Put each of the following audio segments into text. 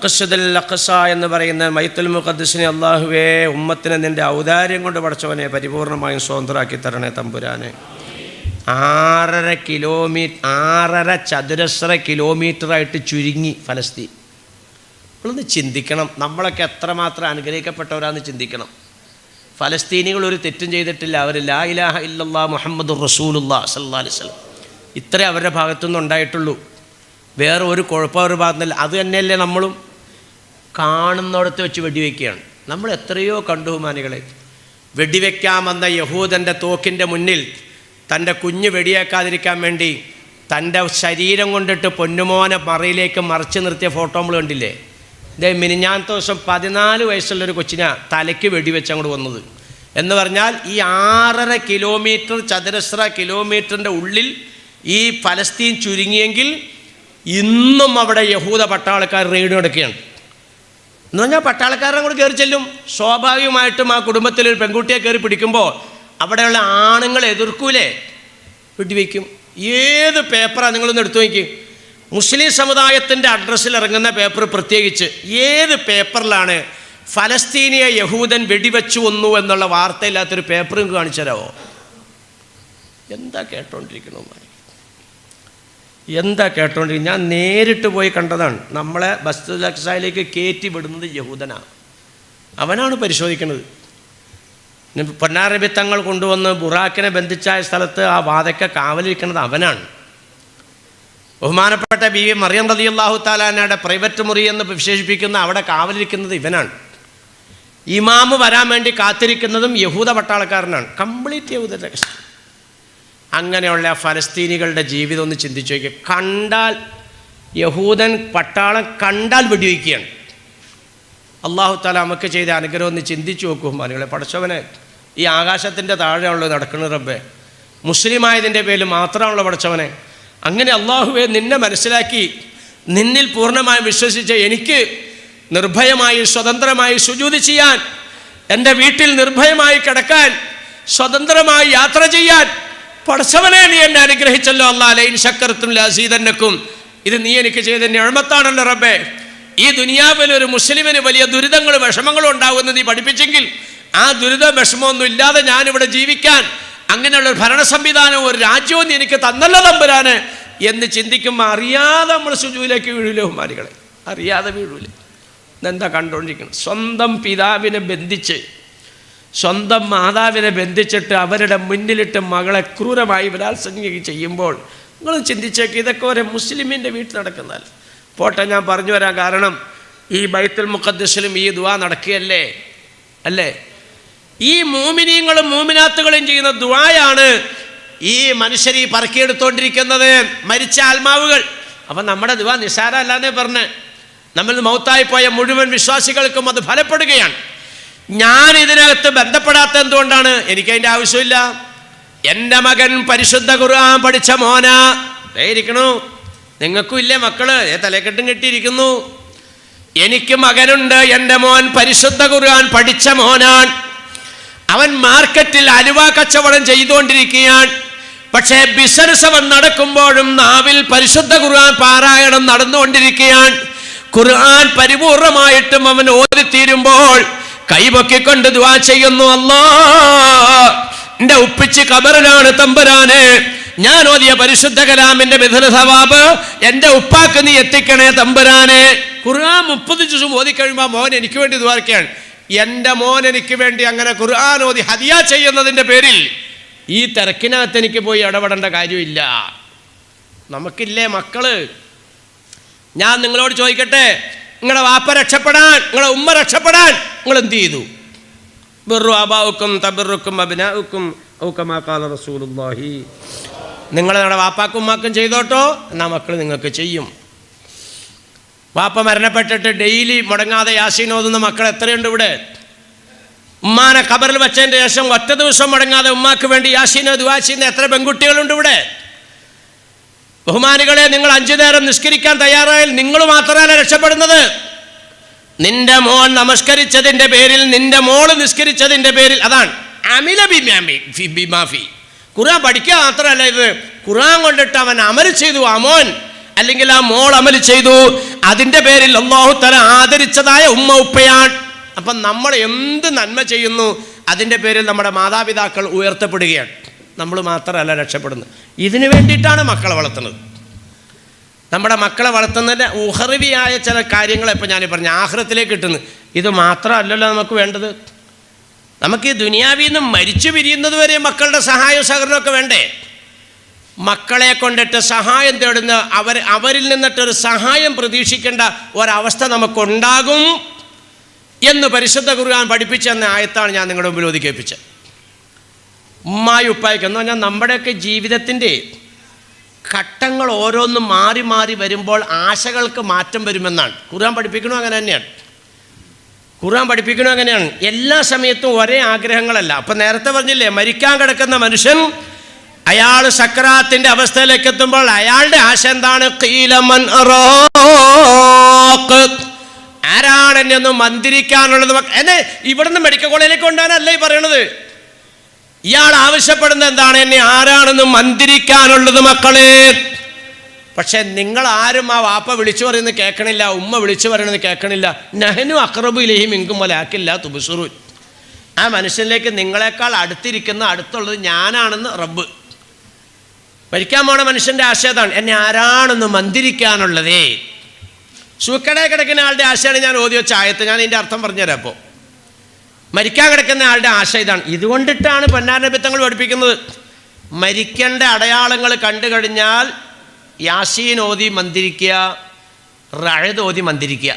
മഖ്സദുൽ അഖ്സ എന്ന് പറയുന്ന ബൈത്തുൽ മുഖദ്ദസിനെ അല്ലാഹുവേ ഉമ്മത്തിനെ നിൻ്റെ ഔദാര്യം കൊണ്ട് പടച്ചവനെ പരിപൂർണമായും സ്വതന്ത്രമാക്കി തരണേ തമ്പുരാനെ. 6.5 ചതുരശ്ര കിലോമീറ്ററായിട്ട് ചുരുങ്ങി ഫലസ്തീൻ. നമ്മളൊന്ന് ചിന്തിക്കണം, നമ്മളൊക്കെ എത്രമാത്രം അനുഗ്രഹിക്കപ്പെട്ടവരാന്ന് ചിന്തിക്കണം. ഫലസ്തീനികൾ ഒരു തെറ്റും ചെയ്തിട്ടില്ല. അവർ ലാ ഇലാഹ ഇല്ലല്ലാഹ് മുഹമ്മദുർ റസൂലുള്ളാഹ് സ്വല്ലല്ലാഹു അലൈഹി വസല്ലം ഇത്രേ അവരുടെ ഭാഗത്തുനിന്ന് ഉണ്ടായിട്ടുള്ളൂ. വേറെ ഒരു കുഴപ്പം അവരുടെ ഭാഗത്തുനിന്നില്ല. അത് തന്നെയല്ലേ നമ്മളും കാണുന്നിടത്ത് വെച്ച് വെടിവെക്കുകയാണ്. നമ്മൾ എത്രയോ കണ്ടു ബഹുമാനികളെ. വെടിവെക്കാമെന്ന യഹൂദൻ്റെ തോക്കിൻ്റെ മുന്നിൽ തൻ്റെ കുഞ്ഞ് വെടിയേക്കാതിരിക്കാൻ വേണ്ടി തൻ്റെ ശരീരം കൊണ്ടിട്ട് പൊന്നുമോനെ മറയിലേക്ക് മറിച്ച് നിർത്തിയ ഫോട്ടോ നമ്മൾ കണ്ടില്ലേ? ഇതേ മിനിഞ്ഞാത്ത ദിവസം 14 വയസ്സുള്ളൊരു കൊച്ചിനെ തലയ്ക്ക് വെടിവെച്ച് അങ്ങോട്ട് വന്നത് എന്ന് പറഞ്ഞാൽ ഈ 6.5 കിലോമീറ്റർ ചതുരശ്ര കിലോമീറ്ററിൻ്റെ ഉള്ളിൽ ഈ ഫലസ്തീൻ ചുരുങ്ങിയെങ്കിൽ ഇന്നും അവിടെ യഹൂദ പട്ടാളക്കാർ റെയ്ഡ് നടക്കുകയാണ്. എന്ന് പറഞ്ഞാൽ പട്ടാളക്കാരനെ കൂടെ കയറി ചെല്ലും. സ്വാഭാവികമായിട്ടും ആ കുടുംബത്തിലൊരു പെൺകുട്ടിയെ കയറി പിടിക്കുമ്പോൾ അവിടെയുള്ള ആണുങ്ങൾ എതിർക്കൂലേ? വെടിവെക്കും. ഏത് പേപ്പറാണ് നിങ്ങളൊന്ന് എടുത്തു നോക്കി. മുസ്ലിം സമുദായത്തിൻ്റെ അഡ്രസ്സിൽ ഇറങ്ങുന്ന പേപ്പർ പ്രത്യേകിച്ച് ഏത് പേപ്പറിലാണ് ഫലസ്തീനിയെ യഹൂദൻ വെടിവെച്ചു വന്നു എന്നുള്ള വാർത്തയില്ലാത്തൊരു പേപ്പർ നിങ്ങൾക്ക് കാണിച്ചു തരാമോ? എന്താ കേട്ടോണ്ടിരിക്കണോ? എന്താ കേട്ടോണ്ടിരിക്കും? ഞാൻ നേരിട്ട് പോയി കണ്ടതാണ്. നമ്മളെ ബൈത്തുൽ അഖ്സയിലേക്ക് കയറ്റി വിടുന്നത് യഹൂദനാണ്. അവനാണ് പരിശോധിക്കുന്നത്. പൊന്നാരബി തങ്ങൾ കൊണ്ടുവന്ന് ബുറാക്കിനെ ബന്ധിച്ചായ സ്ഥലത്ത് ആ വാതയ്ക്ക കാവലിരിക്കുന്നത് അവനാണ്. ബഹുമാനപ്പെട്ട ബീവി മറിയം റളിയല്ലാഹു തആല അൻഹയുടെ പ്രൈവറ്റ് മുറി എന്ന് വിശേഷിപ്പിക്കുന്ന അവിടെ കാവലിരിക്കുന്നത് ഇവനാണ്. ഇമാമ് വരാൻ വേണ്ടി കാത്തിരിക്കുന്നതും യഹൂദ പട്ടാളക്കാരനാണ്. കംപ്ലീറ്റ് യഹൂദൻ്റെ കഷ്ടം. അങ്ങനെയുള്ള ഫലസ്തീനികളുടെ ജീവിതം ഒന്ന് ചിന്തിച്ചു നോക്കിയാൽ, കണ്ടാൽ യഹൂദൻ പട്ടാളം കണ്ടാൽ വെടിവെക്കുകയാണ്. അല്ലാഹു തആല നമുക്ക് ചെയ്ത അനുഗ്രഹം ഒന്ന് ചിന്തിച്ചു നോക്കും. മനുകളെ പടച്ചവനെ, ഈ ആകാശത്തിൻ്റെ താഴെയാണല്ലോ നടക്കുന്നത് റബ്ബേ. മുസ്ലിമായതിൻ്റെ പേരിൽ മാത്രമാണല്ലോ പടച്ചവനെ. അങ്ങനെ അല്ലാഹുവേ നിന്നെ മനസ്സിലാക്കി നിന്നിൽ പൂർണ്ണമായും വിശ്വസിച്ച എനിക്ക് നിർഭയമായി സ്വതന്ത്രമായി സുജൂദ് ചെയ്യാൻ, എൻ്റെ വീട്ടിൽ നിർഭയമായി കിടക്കാൻ, സ്വതന്ത്രമായി യാത്ര ചെയ്യാൻ പടച്ചവനെ നീ എന്നെ അനുഗ്രഹിച്ചല്ലോ. അല്ലാഹ് ലൈൻ ശക്കർതും ലഅസീദന്നക്കും. ഇത് നീ എനിക്ക് ചെയ്ത നിഅമത്താണല്ലോ റബ്ബേ. ഈ ദുനിയാവിൽ ഒരു മുസ്ലിമിന് വലിയ ദുരിതങ്ങളും വിഷമങ്ങളും ഉണ്ടാകുമെന്ന് നീ പഠിപ്പിച്ചെങ്കിൽ ആ ദുരിത വിഷമമൊന്നും ഇല്ലാതെ ഞാനിവിടെ ജീവിക്കാൻ അങ്ങനെയുള്ള ഒരു ഭരണ സംവിധാനവും ഒരു രാജ്യവും നീ എനിക്ക് തന്നല്ലോ തമ്പുരാന് എന്ന് ചിന്തിക്കുമ്പോൾ അറിയാതെ നമ്മൾ സുജൂദിലേക്ക് വീഴൂലേ ബഹുമാനികളെ? അറിയാതെ വീഴൂലേ? എന്താ കണ്ടുകൊണ്ടിരിക്കണം? സ്വന്തം പിതാവിനെ ബന്ധിച്ച്, സ്വന്തം മാതാവിനെ ബന്ധിച്ചിട്ട് അവരുടെ മുന്നിലിട്ട് മകളെ ക്രൂരമായി ബലാത്സംഗം ചെയ്യുമ്പോൾ നിങ്ങൾ ചിന്തിച്ചേക്ക്, ഇതൊക്കെ ഒരു മുസ്ലിമിൻ്റെ വീട്ടിൽ നടക്കുന്നതല്ല. പോട്ടെ, ഞാൻ പറഞ്ഞു വരാൻ കാരണം ഈ ബൈത്തുൽ മുഖദ്ദസിലും ഈ ദുആ നടക്കുകയല്ലേ അല്ലേ? ഈ മൂമിനീങ്ങളും മൂമിനാത്തുകളും ചെയ്യുന്ന ദുആയാണ് ഈ മനുഷ്യർ ഈ പറക്കിയെടുത്തോണ്ടിരിക്കുന്നത്, മരിച്ച ആത്മാവുകൾ. അപ്പം നമ്മുടെ ദുആ നിസ്സാരമല്ലാന്നേ പറഞ്ഞ് നമ്മൾ മൗത്തായി പോയ മുഴുവൻ വിശ്വാസികൾക്കും അത് ഫലപ്പെടുകയാണ്. ഞാൻ ഇതിനകത്ത് ബന്ധപ്പെടാത്ത എന്തുകൊണ്ടാണ്? എനിക്കതിൻ്റെ ആവശ്യമില്ല. എൻ്റെ മകൻ പരിശുദ്ധ ഖുർആൻ പഠിച്ച മോനാ ഇരിക്കണു. നിങ്ങൾക്കും ഇല്ലേ മക്കള്? തലക്കെട്ടും കെട്ടിയിരിക്കുന്നു. എനിക്ക് മകനുണ്ട്. എൻ്റെ മോൻ പരിശുദ്ധ ഖുർആൻ പഠിച്ച മോനാൻ. അവൻ മാർക്കറ്റിൽ അലുവ കച്ചവടം ചെയ്തുകൊണ്ടിരിക്കുകയാണ്. പക്ഷേ ബിസിനസ് അവൻ നടക്കുമ്പോഴും നാവിൽ പരിശുദ്ധ ഖുർആൻ പാരായണം നടന്നുകൊണ്ടിരിക്കുകയാണ്. ഖുർആൻ പരിപൂർണമായിട്ടും അവൻ ഓതിത്തീരുമ്പോൾ കൈപൊക്കിക്കൊണ്ട് ദുആ ചെയ്യുന്നു, അല്ലാഹ് എൻ്റെ ഉപ്പിച്ച് ഖബറിലാണ് തമ്പുരാനെ, ഞാൻ ഓതിയ പരിശുദ്ധ കലാമിന്റെ മിഥുന സവാബ് എൻ്റെ ഉപ്പാക്ക് നീ എത്തിക്കണേ തമ്പുരാനെ. ഖുർആൻ 30 ദിവസം ഓതി കഴിയുമ്പോൾ മോൻ എനിക്ക് വേണ്ടി ദുആർക്കുകയാണ്. എൻ്റെ മോൻ എനിക്ക് വേണ്ടി അങ്ങനെ ഖുർആൻ ഓതി ഹദിയ ചെയ്യുന്നതിൻ്റെ പേരിൽ ഈ തിരക്കിനകത്ത് എനിക്ക് പോയി ഇടപെടേണ്ട കാര്യമില്ല. നമുക്കില്ലേ മക്കള്? ഞാൻ നിങ്ങളോട് ചോദിക്കട്ടെ, നിങ്ങളുടെ വാപ്പ രക്ഷപ്പെടാൻ, നിങ്ങളുടെ ഉമ്മ രക്ഷപ്പെടാൻ നിങ്ങൾ എന്ത് ചെയ്തു? ബിർറു അബാഉക്കും തബിറുക്കും അബ്നാഉക്കും ഔ കമാ ഖാല റസൂലുള്ളാഹി. നിങ്ങൾ നിങ്ങളുടെ വാപ്പാക്കും ഉമ്മാക്കും ചെയ്തോട്ടോ, എന്നാൽ മക്കൾ നിങ്ങൾക്ക് ചെയ്യും. വാപ്പ മരണപ്പെട്ടിട്ട് ഡെയിലി മുടങ്ങാതെ യാസീൻ ഓതുന്ന മക്കൾ എത്രയുണ്ട് ഇവിടെ? ഉമ്മാനെ ഖബറിൽ വെച്ചതിൻ്റെ ശേഷം ഒറ്റ ദിവസം മുടങ്ങാതെ ഉമ്മാക്ക് വേണ്ടി യാസീനോ ദുആ ചെയ്യുന്ന എത്ര പെൺകുട്ടികളുണ്ട് ഇവിടെ? ബഹുമാനികളെ, നിങ്ങൾ 5 നേരം നിസ്കരിക്കാൻ തയ്യാറായാൽ നിങ്ങൾ മാത്രമല്ല രക്ഷപ്പെടുന്നത്. നിന്റെ മോൻ നമസ്കരിച്ചതിൻ്റെ പേരിൽ, നിന്റെ മോള് നിസ്കരിച്ചതിൻ്റെ പേരിൽ, അതാണ് അമില ബിമാഫി. ഖുർആൻ പഠിക്കുക മാത്രമല്ല, ഇത് ഖുർആൻ കൊണ്ടിട്ട് അവൻ അമൽ ചെയ്തു. അമോൻ അല്ലെങ്കിൽ ആ മോൾ അമൽ ചെയ്തു, അതിൻ്റെ പേരിൽ അല്ലാഹു തആല ആദരിച്ചതായ ഉമ്മ ഉപ്പയാണ്. അപ്പം നമ്മൾ എന്ത് നന്മ ചെയ്യുന്നു അതിൻ്റെ പേരിൽ നമ്മുടെ മാതാപിതാക്കൾ ഉയർത്തപ്പെടുകയാണ്. നമ്മൾ മാത്രമല്ല രക്ഷപ്പെടുന്നത്. ഇതിനു വേണ്ടിയിട്ടാണ് മക്കളെ വളർത്തുന്നത്. നമ്മുടെ മക്കളെ വളർത്തുന്നതിൻ്റെ ഉഹർവിയായ ചില കാര്യങ്ങൾ ഇപ്പം ഞാൻ പറഞ്ഞു ആഖിറത്തിലേക്ക് കിട്ടുന്നു. ഇത് മാത്രമല്ലല്ലോ നമുക്ക് വേണ്ടത്. നമുക്ക് ഈ ദുനിയാവിൽ നിന്ന് മരിച്ചു പിരിയുന്നത് വരെ മക്കളുടെ സഹായവും സഹകരണമൊക്കെ വേണ്ടേ? മക്കളെ കൊണ്ടിട്ട് സഹായം തേടുന്ന അവരിൽ നിന്നിട്ടൊരു സഹായം പ്രതീക്ഷിക്കേണ്ട ഒരവസ്ഥ നമുക്കുണ്ടാകും എന്ന് പരിശുദ്ധ ഖുർആൻ പഠിപ്പിച്ചെന്ന ആയത്താണ് ഞാൻ നിങ്ങളുടെ മുമ്പിൽ ഓതി കേൾപ്പിച്ചത്. ഉമ്മായി ഉപ്പായിക്ക് എന്ന് പറഞ്ഞാൽ നമ്മുടെയൊക്കെ ജീവിതത്തിൻ്റെ ഘട്ടങ്ങൾ ഓരോന്നും മാറി മാറി വരുമ്പോൾ ആശകൾക്ക് മാറ്റം വരുമെന്നാണ് ഖുർആൻ പഠിപ്പിക്കണോ. അങ്ങനെ തന്നെയാണ് ഖുർആൻ പഠിപ്പിക്കണോ. അങ്ങനെയാണ്. എല്ലാ സമയത്തും ഒരേ ആഗ്രഹങ്ങളല്ല. അപ്പം നേരത്തെ പറഞ്ഞില്ലേ, മരിക്കാൻ കിടക്കുന്ന മനുഷ്യൻ അയാൾ സക്രാത്തിൻ്റെ അവസ്ഥയിലേക്ക് എത്തുമ്പോൾ അയാളുടെ ആശ എന്താണ്? ഖീലമൻ അറാഖ്, ആരാണ് എന്നെ ഒന്ന് മന്ദിരിക്കാനുള്ളത്? എന്നെ ഇവിടുന്ന് മെഡിക്കൽ കോളേജിലേക്ക് കൊണ്ടുപോകാനല്ല ഈ പറയണത്. ഇയാൾ ആവശ്യപ്പെടുന്നത് എന്താണ്? എന്നെ ആരാണെന്ന് മന്ദിരിക്കാനുള്ളത് മക്കളെ. പക്ഷെ നിങ്ങൾ ആരും ആ വാപ്പ വിളിച്ചു പറയുന്നത് കേൾക്കണില്ല, ഉമ്മ വിളിച്ചു പറയുന്നത് കേൾക്കണില്ല. നഹ്നു അഖ്റബു ഇലൈഹി മിൻകും വലാകിൻ ലാ തുബ്സിറൂൻ. ആ മനുഷ്യനിലേക്ക് നിങ്ങളെക്കാൾ അടുത്തുള്ളത് ഞാനാണെന്ന് റബ്ബ്. മരിക്കാൻ പോണ മനുഷ്യൻ്റെ ആശയതാണ് എന്നെ ആരാണെന്ന് മന്ദിരിക്കാനുള്ളതേ. സൂക്കടെ കിടക്കുന്ന ആളുടെ ആശയാണ് ഞാൻ ഓതി വെച്ച ആയത്ത്. ഞാൻ ഇതിൻ്റെ അർത്ഥം പറഞ്ഞുതരാം. അപ്പോൾ മരിക്കാൻ കിടക്കുന്ന ആളുടെ ആശ ഇതാണ്. ഇതുകൊണ്ടിട്ടാണ് പൊന്നാര നബി തങ്ങൾ പഠിപ്പിക്കുന്നത്, മരിക്കേണ്ട അടയാളങ്ങൾ കണ്ടു കഴിഞ്ഞാൽ യാസീൻ ഓതി മന്ദിരിക്കുക, റഅദ് ഓതി മന്ദിരിക്കുക.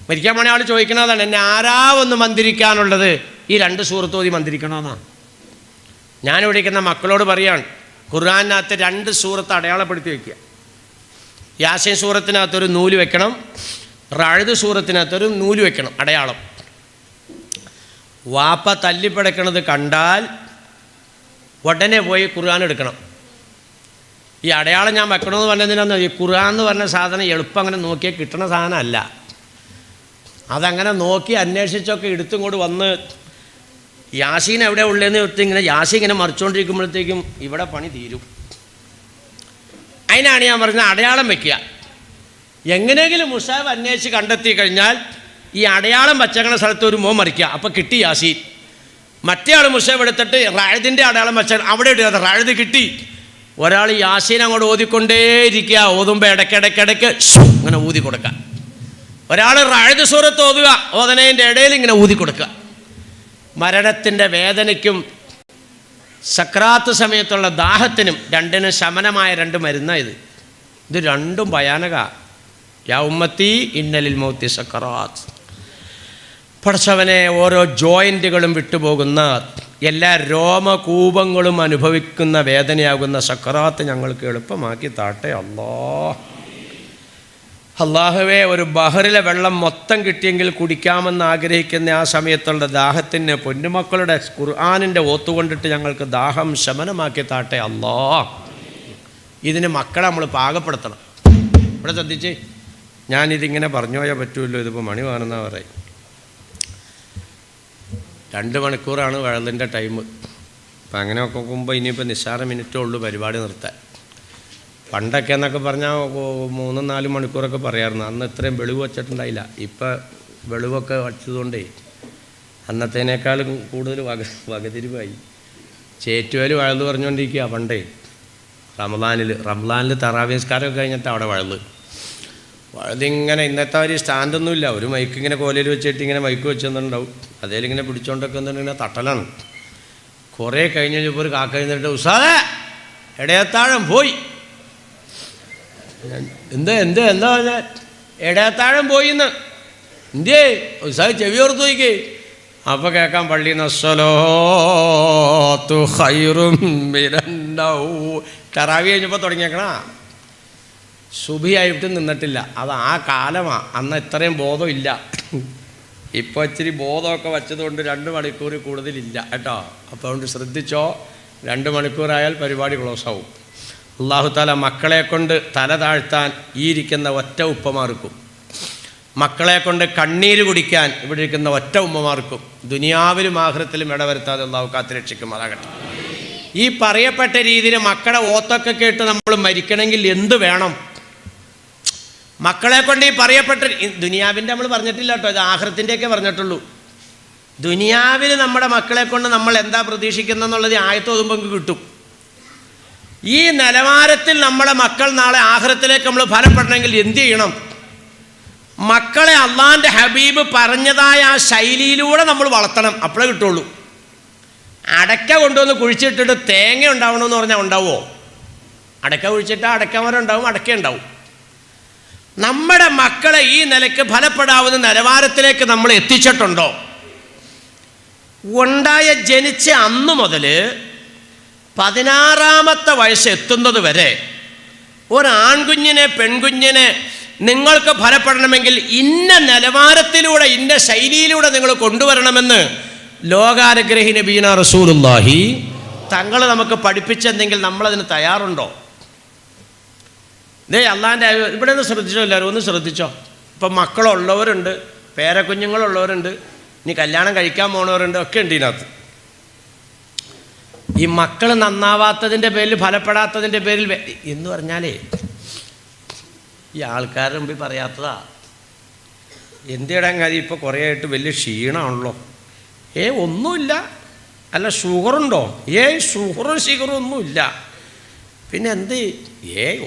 മരിക്കാൻ പോണ ആൾ ചോദിക്കണതാണ് എന്നെ ആരാ ഒന്ന് മന്ദിരിക്കാനുള്ളത്? ഈ 2 സൂറത്ത് ഓതി മന്ദിരിക്കണമെന്നാണ് ഞാൻ വിളിക്കുന്ന മക്കളോട് പറയാണ്. ഖുർആനകത്ത് 2 സൂറത്ത് അടയാളപ്പെടുത്തി വയ്ക്കുക. യാസീൻ സൂറത്തിനകത്തൊരു നൂല് വെക്കണം, റഅദ് സൂറത്തിനകത്തൊരു നൂല് വെക്കണം, അടയാളം. വാപ്പ തല്ലിപ്പടക്കണത് കണ്ടാൽ ഉടനെ പോയി ഖുർആൻ എടുക്കണം. ഈ അടയാളം ഞാൻ വെക്കണമെന്ന് പറഞ്ഞതിനാന്ന്, ഈ ഖുർആൻ എന്ന് പറഞ്ഞ സാധനം എളുപ്പം അങ്ങനെ നോക്കിയാൽ കിട്ടണ സാധനമല്ല. അതങ്ങനെ നോക്കി അന്വേഷിച്ചൊക്കെ എടുത്തുകൊണ്ട് വന്ന് യാസീൻ എവിടെ ഉള്ളതെന്ന് എടുത്ത് ഇങ്ങനെ യാസീൻ ഇങ്ങനെ മറിച്ചുകൊണ്ടിരിക്കുമ്പോഴത്തേക്കും ഇവിടെ പണി തീരും. അതിനാണ് ഞാൻ പറഞ്ഞത് അടയാളം വയ്ക്കുക. എങ്ങനെയെങ്കിലും മുസാഫ് അന്വേഷിച്ച് കണ്ടെത്തി കഴിഞ്ഞാൽ ഈ അടയാളം വച്ചേക്കണ സ്ഥലത്ത് ഒരു മോൻ മറിക്കുക, അപ്പോൾ കിട്ടി യാസീൻ. മറ്റേ ആൾ മുസാഫ് എടുത്തിട്ട് റഅദിൻ്റെ അടയാളം വെച്ചാൽ അവിടെ ഇടുക, റഅദ് കിട്ടി. ഒരാൾ യാസീൻ അങ്ങോട്ട് ഓതിക്കൊണ്ടേയിരിക്കുക, ഓതുമ്പോൾ ഇടയ്ക്കിടയ്ക്കിടയ്ക്ക് ഇങ്ങനെ ഊതി കൊടുക്കുക. ഒരാൾ റഅദ് സൂറത്ത് ഓതുക, ഓതനേൻ്റെ ഇടയിൽ ഇങ്ങനെ ഊതി കൊടുക്കുക. മരണത്തിൻ്റെ വേദനയ്ക്കും സക്രാത്ത് സമയത്തുള്ള ദാഹത്തിനും രണ്ടിനും ശമനമായ 2 മരുന്നാണ് ഇത് രണ്ടും ഭയാനക. യാ ഉമ്മത്തി ഇന്നലിൽ മൗത്തി സക്രാത്ത്. പടച്ചവനെ, ഓരോ ജോയിൻറ്റുകളും വിട്ടുപോകുന്ന, എല്ലാ രോമകൂപങ്ങളും അനുഭവിക്കുന്ന വേദനയാകുന്ന സക്രാത്ത് ഞങ്ങൾക്ക് എളുപ്പമാക്കി താട്ടെ അല്ലാഹുവേ. ഒരു ബഹറിലെ വെള്ളം മൊത്തം കിട്ടിയെങ്കിൽ കുടിക്കാമെന്ന് ആഗ്രഹിക്കുന്ന ആ സമയത്തുള്ള ദാഹത്തിന് പൊന്നുമക്കളുടെ ഖുർആനിൻ്റെ ഓത്തുകൊണ്ടിട്ട് ഞങ്ങൾക്ക് ദാഹം ശമനമാക്കി താട്ടെ ഇതിന് മക്കളെ നമ്മൾ പാകപ്പെടുത്തണം. ഇവിടെ ശ്രദ്ധിച്ച്, ഞാനിതിങ്ങനെ പറഞ്ഞു പോയാൽ പറ്റുമല്ലോ. ഇതിപ്പോൾ മണി 11 പറയും. 2 മണിക്കൂറാണ് വഴലിൻ്റെ ടൈം. അപ്പം അങ്ങനെ നോക്കുമ്പോൾ ഇനിയിപ്പോൾ നിസ്സാര മിനിറ്റേ ഉള്ളൂ പരിപാടി നിർത്താൻ. പണ്ടൊക്കെ എന്നൊക്കെ പറഞ്ഞാൽ 3-4 മണിക്കൂറൊക്കെ പറയാമായിരുന്നു. അന്ന് ഇത്രയും വെളിവ് വച്ചിട്ടുണ്ടായില്ല. ഇപ്പം വെളിവൊക്കെ വച്ചതുകൊണ്ടേ അന്നത്തേനേക്കാളും കൂടുതൽ വകതിരിവായി. ചേറ്റുവേൽ വഴല് പറഞ്ഞുകൊണ്ടിരിക്കുക. പണ്ടേ റംലാനിൽ തറാവീഹ് നിസ്കാരമൊക്കെ കഴിഞ്ഞിട്ട് അവിടെ വഴുതിങ്ങനെ ഇന്നത്തെ ഒരു സ്റ്റാൻഡൊന്നുമില്ല. ഒരു മൈക്ക് ഇങ്ങനെ കോലയിൽ വെച്ചിട്ട് ഇങ്ങനെ മൈക്ക് വെച്ചെന്നുണ്ടാവും. അതേലിങ്ങനെ പിടിച്ചോണ്ടൊക്കെ എന്നിങ്ങനെ തട്ടലാണ്. കുറേ കഴിഞ്ഞ് കഴിഞ്ഞപ്പോൾ ഒരു കാക്ക കഴിഞ്ഞിട്ട് ഉസ്താദേ ഇടയത്താഴം പോയി. എന്താ പറഞ്ഞ ഇടയത്താഴം പോയിന്ന് എന്തേ ഉസ്താദ് ചെവി ഓർത്ത് നോക്കേ. അപ്പോൾ കേൾക്കാൻ പള്ളിയിൽ നിന്ന് അസ്സലാത്തു ഖൈറും മിനൻ നൗം. തറാവീഹ് കഴിഞ്ഞപ്പോൾ തുടങ്ങിയേക്കണ. സുബഹിയായിട്ട് നിന്നിട്ടില്ല. അത് ആ കാലമാണ്. അന്ന് ഇത്രയും ബോധം ഇല്ല. ഇപ്പോൾ ഇച്ചിരി ബോധമൊക്കെ വച്ചതുകൊണ്ട് 2 മണിക്കൂർ കൂടുതലില്ല കേട്ടോ. അപ്പോൾ അതുകൊണ്ട് ശ്രദ്ധിച്ചോ, 2 മണിക്കൂറായാൽ പരിപാടി ക്ലോസ് ആവും. അല്ലാഹു തആല മക്കളെ കൊണ്ട് തല താഴ്ത്താൻ ഈ ഇരിക്കുന്ന ഒറ്റ ഉപ്പമാർക്കും, മക്കളെ കൊണ്ട് കണ്ണീര് കുടിക്കാൻ ഇവിടെ ഇരിക്കുന്ന ഒറ്റ ഉമ്മമാർക്കും ദുനിയാവിലും ആഖിറത്തിലും ഇടവരുത്താതെ അല്ലാഹു കാത്തുരക്ഷിക്കുമാറാകട്ടെ. ഈ പറയപ്പെട്ട രീതിയിൽ മക്കളെ ഓത്തൊക്കെ കേട്ട് നമ്മൾ മരിക്കണമെങ്കിൽ എന്ത് വേണം? മക്കളെ കൊണ്ട് ഈ പറയപ്പെട്ട ദുനിയാവിൻ്റെ നമ്മൾ പറഞ്ഞിട്ടില്ല കേട്ടോ, ഇത് ആഖിറത്തിൻ്റെയൊക്കെ പറഞ്ഞിട്ടുള്ളൂ. ദുനിയാവിൽ നമ്മുടെ മക്കളെ കൊണ്ട് നമ്മൾ എന്താ പ്രതീക്ഷിക്കുന്നതെന്നുള്ളത് ആയത്ത് ഓതുമ്പോൾ കിട്ടും. ഈ നിലവാരത്തിൽ നമ്മളെ മക്കൾ നാളെ ആഖിറത്തിലേക്ക് നമ്മൾ ഫലപ്പെടണമെങ്കിൽ എന്ത് ചെയ്യണം? മക്കളെ അള്ളാൻ്റെ ഹബീബ് പറഞ്ഞതായ ആ ശൈലിയിലൂടെ നമ്മൾ വളർത്തണം, അപ്പോഴേ കിട്ടുള്ളൂ. അടയ്ക്ക കൊണ്ടുവന്ന് കുഴിച്ചിട്ടിട്ട് തേങ്ങ ഉണ്ടാവണമെന്ന് പറഞ്ഞാൽ ഉണ്ടാവുമോ? അടയ്ക്ക കുഴിച്ചിട്ട് അടയ്ക്കമരം ഉണ്ടാവും, അടയ്ക്ക ഉണ്ടാവും. നമ്മുടെ മക്കളെ ഈ നിലയ്ക്ക് ഫലപ്പെടാവുന്ന നിലവാരത്തിലേക്ക് നമ്മൾ എത്തിച്ചിട്ടുണ്ടോ? ജനിച്ച അന്ന് മുതൽ 16ാമത്തെ വയസ്സ് എത്തുന്നത് വരെ ഒരാൺകുഞ്ഞിനെ പെൺകുഞ്ഞിനെ നിങ്ങൾക്ക് ഫലപ്പെടണമെങ്കിൽ ഇന്ന നിലവാരത്തിലൂടെ ഇന്ന ശൈലിയിലൂടെ നിങ്ങൾ കൊണ്ടുവരണമെന്ന് ലോകാനുഗ്രഹി നബീന റസൂലുള്ളാഹി തങ്ങൾ നമുക്ക് പഠിപ്പിച്ചെങ്കിൽ നമ്മളതിന് തയ്യാറുണ്ടോ? ഇതേ അള്ളാൻ്റെ ഇവിടെ ഒന്ന് ശ്രദ്ധിച്ചോ, എല്ലാവരും ഒന്ന് ശ്രദ്ധിച്ചോ. ഇപ്പം മക്കളുള്ളവരുണ്ട്, പേരക്കുഞ്ഞുങ്ങളുള്ളവരുണ്ട്, ഇനി കല്യാണം കഴിക്കാൻ പോണവരുണ്ട്, ഒക്കെ ഉണ്ട് ഇതിനകത്ത്. ഈ മക്കൾ നന്നാവാത്തതിൻ്റെ പേരിൽ ഫലപ്പെടാത്തതിൻ്റെ പേരിൽ എന്ന് പറഞ്ഞാലേ ഈ ആൾക്കാരുടെ മുമ്പിൽ പറയാത്തതാ. എന്തിടാൻ കാര്യം ഇപ്പോൾ കുറേ ആയിട്ട് വലിയ ക്ഷീണമാണല്ലോ. ഒന്നുമില്ല. അല്ല ഷുഗറുണ്ടോ? ഷുഗറും ഒന്നുമില്ല. പിന്നെ എന്ത്?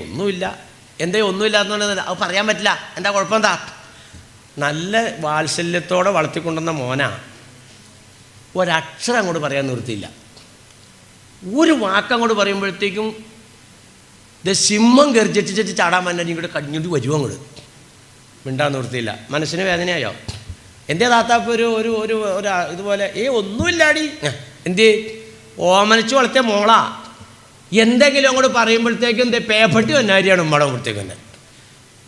ഒന്നുമില്ല. ഒന്നുമില്ല എന്ന് പറഞ്ഞാൽ അത് പറയാൻ പറ്റില്ല. എന്താ കുഴപ്പം? എന്താ? നല്ല വാത്സല്യത്തോടെ വളർത്തിക്കൊണ്ടുവന്ന മോനാ, ഒരക്ഷരം അങ്ങോട്ട് പറയാൻ നിർത്തിയില്ല. ഒരു വാക്കങ്ങോട്ട് പറയുമ്പോഴത്തേക്കും സിംഹം ഗർജിച്ച് ചാടാൻ പറ്റാൻ ഇങ്ങോട്ട് കടിഞ്ഞിട്ട് വരുമോ അങ്ങോട്ട്. മിണ്ടാൻ നിർത്തിയില്ല. മനസ്സിന് വേദനയായോ? എന്തേ താത്താപ്പ് ഒരു ഒരു ഒരു ഇതുപോലെ ഒന്നുമില്ലാടി. എന്തേ? ഓമനിച്ച് വളർത്തിയ മോളാ. എന്തെങ്കിലും അങ്ങോട്ട് പറയുമ്പോഴത്തേക്കും പേപ്പട്ടി ഒന്നാരിയാണ് ഉമ്മയുടെ അവിടത്തേക്ക് തന്നെ.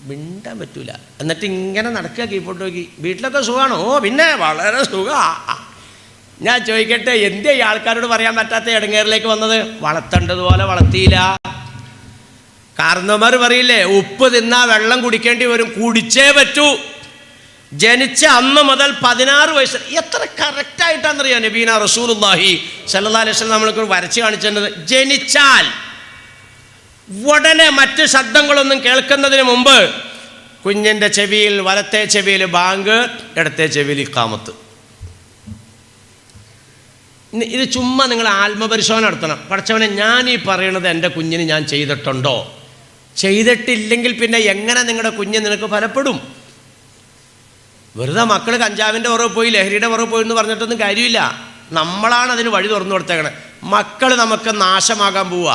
മിണ്ടാൻ പറ്റൂല. എന്നിട്ട് ഇങ്ങനെ നടക്കുക, കീപ്പോട്ട് നോക്കി. വീട്ടിലൊക്കെ സുഖമാണോ? പിന്നെ വളരെ സുഖമാണ്. ഞാൻ ചോദിക്കട്ടെ, എന്തേ ഈ ആൾക്കാരോട് പറയാൻ പറ്റാത്ത ഇടങ്ങേറിലേക്ക് വന്നത്? വളർത്തേണ്ടതുപോലെ വളർത്തിയില്ല. കാരണവന്മാർ പറയില്ലേ, ഉപ്പ് തിന്നാ വെള്ളം കുടിക്കേണ്ടി വരും, കുടിച്ചേ പറ്റൂ. ജനിച്ച അന്ന് മുതൽ 16 വയസ്സ്. എത്ര കറക്റ്റായിട്ടാണെന്നറിയാം നബീന റസൂലുള്ളാഹി സ്വല്ലല്ലാഹു അലൈഹി വസല്ലം നമ്മൾക്ക് വരച്ച് കാണിച്ചത്. ജനിച്ചാൽ ഉടനെ മറ്റ് ശബ്ദങ്ങളൊന്നും കേൾക്കുന്നതിന് മുമ്പ് കുഞ്ഞിൻ്റെ ചെവിയിൽ, വലത്തെ ചെവിയിൽ ബാങ്ക്, ഇടത്തെ ചെവിയിൽ ഇഖാമത്ത്. ഇത് ചുമ്മാ നിങ്ങൾ ആത്മപരിശോധന നടത്തണം. പഠിച്ചവനെ, ഞാൻ ഈ പറയണത് എൻ്റെ കുഞ്ഞിന് ഞാൻ ചെയ്തിട്ടുണ്ടോ? ചെയ്തിട്ടില്ലെങ്കിൽ പിന്നെ എങ്ങനെ നിങ്ങളുടെ കുഞ്ഞ് നിനക്ക് ഫലപ്പെടും? വെറുതെ മക്കൾ കഞ്ചാവിൻ്റെ പുറകെ പോയി, ലഹരിയുടെ പുറകെ പോയി എന്ന് പറഞ്ഞിട്ടൊന്നും കാര്യമില്ല. നമ്മളാണ് അതിന് വഴി തുറന്നു കൊടുത്തേക്കണേ. മക്കൾ നമുക്ക് നാശമാകാൻ പോവുക.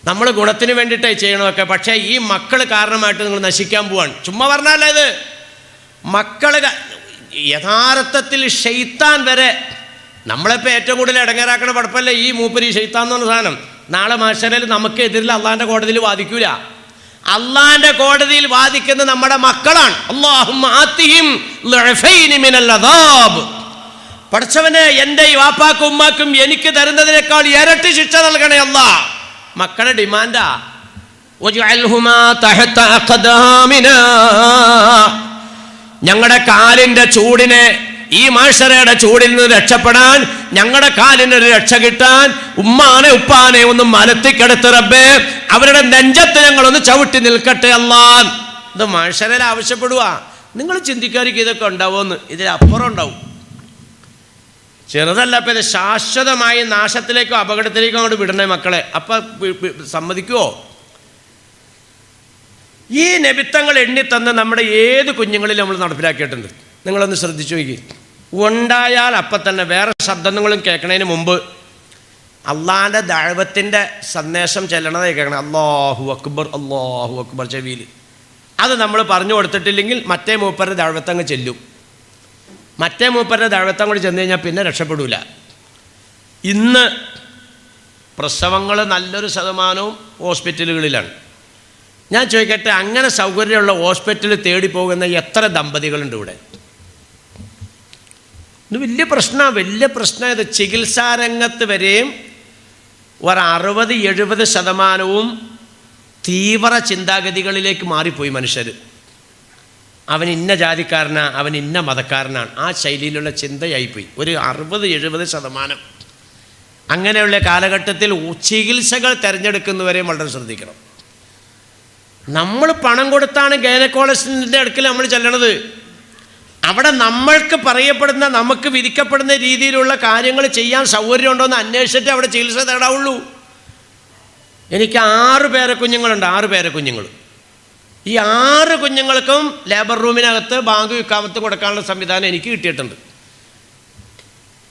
നമ്മൾ ഗുണത്തിന് വേണ്ടിയിട്ടേ ചെയ്യണമൊക്കെ, പക്ഷേ ഈ മക്കൾ കാരണമായിട്ട് നിങ്ങൾ നശിക്കാൻ പോവാണ്. ചുമ്മാ പറഞ്ഞാലേ ഇത്. മക്കൾ യഥാർത്ഥത്തിൽ ഷെയ്ത്താൻ വരെ നമ്മളിപ്പോൾ ഏറ്റവും കൂടുതൽ ഇടങ്ങേറാക്കണ പടപ്പല്ലേ ഈ മൂപ്പരി ഷെയ്ത്താൻ എന്ന് പറഞ്ഞ സാധനം. നാളെ മഹ്ശറിൽ നമുക്ക് എതിരിൽ അള്ളാൻ്റെ കോടതിയിൽ വാദിക്കൂല. അള്ളാൻ്റെ കോടതിയിൽ വാദിക്കുന്നത് നമ്മുടെ മക്കളാണ്. അല്ലാഹുമ്മ ആതിഹിം ളഅഫൈനി മിനൽ അദാബ്. പഠിച്ചവനെ, എൻ്റെ ഈ വാപ്പാക്കും ഉമ്മാക്കും എനിക്ക് തരുന്നതിനേക്കാൾ ഇരട്ടി ശിക്ഷ നൽകണേ അല്ലാ. മക്കളുടെ ഡിമാൻഡാ. വജഅൽഹുമാ തഹത അഖദാമിനാ. ഞങ്ങളുടെ കാലിൻ്റെ ചൂടിനെ, ഈ മഹ്ശറയുടെ ചൂടിൽ നിന്ന് രക്ഷപ്പെടാൻ, ഞങ്ങളുടെ കാലിനൊരു രക്ഷ കിട്ടാൻ ഉമ്മാനെ ഉപ്പാനെ ഒന്ന് മലത്തിക്കെടുത്ത് റബ്ബേ, അവരുടെ നെഞ്ചത്ത് ഞങ്ങളൊന്ന് ചവിട്ടി നിൽക്കട്ടെ അല്ലാ. ഇത് മഹ്ശറയിൽ ആവശ്യപ്പെടുക. നിങ്ങൾ ചിന്തിക്കാതിരിക്കും ഇതൊക്കെ ഉണ്ടാവുമെന്ന്. ഇതിലപ്പുറം ഉണ്ടാവും. ചെറുതല്ല. അപ്പം ഇത് ശാശ്വതമായി നാശത്തിലേക്കോ അപകടത്തിലേക്കോ അങ്ങോട്ട് വിടണേ മക്കളെ. അപ്പം സമ്മതിക്കുമോ? ഈ നബിത്തങ്ങൾ എണ്ണിത്തന്ന് നമ്മുടെ ഏത് കുഞ്ഞുങ്ങളിലും നമ്മൾ നടപ്പിലാക്കിയിട്ടുണ്ട്. നിങ്ങളൊന്ന് ശ്രദ്ധിച്ചു നോക്കി. ഉണ്ടായാൽ അപ്പം തന്നെ വേറെ ശബ്ദങ്ങളും കേൾക്കണതിന് മുമ്പ് അള്ളാൻ്റെ ദഅവത്തിൻ്റെ സന്ദേശം ചെല്ലണതായി കേൾക്കണം. അല്ലാഹു അക്ബർ, അല്ലാഹു അക്ബർ ചെവിയിൽ. അത് നമ്മൾ പറഞ്ഞു കൊടുത്തിട്ടില്ലെങ്കിൽ മറ്റേ മൂപ്പരുടെ ദഅവത്തങ്ങ് ചെല്ലും. മറ്റേ മൂപ്പരുടെ ദഅവത്തം കൂടി ചെന്ന് കഴിഞ്ഞാൽ പിന്നെ രക്ഷപ്പെടില്ല. ഇന്ന് പ്രസവങ്ങൾ നല്ലൊരു ശതമാനവും ഹോസ്പിറ്റലുകളിലാണ്. ഞാൻ ചോദിക്കട്ടെ, അങ്ങനെ സൗകര്യമുള്ള ഹോസ്പിറ്റലിൽ തേടി പോകുന്ന എത്ര ദമ്പതികളുണ്ട് ഇവിടെ? ഇത് വലിയ പ്രശ്നമാണ്, വലിയ പ്രശ്നം. ഇത് ചികിത്സാരംഗത്ത് വരെയും 60-70% തീവ്ര ചിന്താഗതികളിലേക്ക് മാറിപ്പോയി മനുഷ്യർ. അവൻ ഇന്ന ജാതിക്കാരനാണ്, അവൻ ഇന്ന മതക്കാരനാണ്, ആ ശൈലിയിലുള്ള ചിന്തയായിപ്പോയി. ഒരു 60-70%. അങ്ങനെയുള്ള കാലഘട്ടത്തിൽ ചികിത്സകൾ തിരഞ്ഞെടുക്കുന്നവരെ വളരെ ശ്രദ്ധിക്കണം. നമ്മൾ പണം കൊടുത്താണ് ഗൈനക്കോളജിസ്റ്റിൻ്റെ അടുക്കൽ നമ്മൾ ചെല്ലണത്. അവിടെ നമ്മൾക്ക് പറയപ്പെടുന്ന, നമുക്ക് വിധിക്കപ്പെടുന്ന രീതിയിലുള്ള കാര്യങ്ങൾ ചെയ്യാൻ സൗകര്യമുണ്ടോ എന്ന് അന്വേഷിച്ചിട്ട് അവിടെ ചികിത്സ തേടാവുള്ളൂ. എനിക്ക് 6 പേരക്കുഞ്ഞുങ്ങളുണ്ട്. 6 പേരക്കുഞ്ഞുങ്ങൾ. ഈ 6 കുഞ്ഞുങ്ങൾക്കും ലേബർ റൂമിനകത്ത് ബാങ്ക് ഇഖാമത്ത് കൊടുക്കാനുള്ള സംവിധാനം എനിക്ക് കിട്ടിയിട്ടുണ്ട്.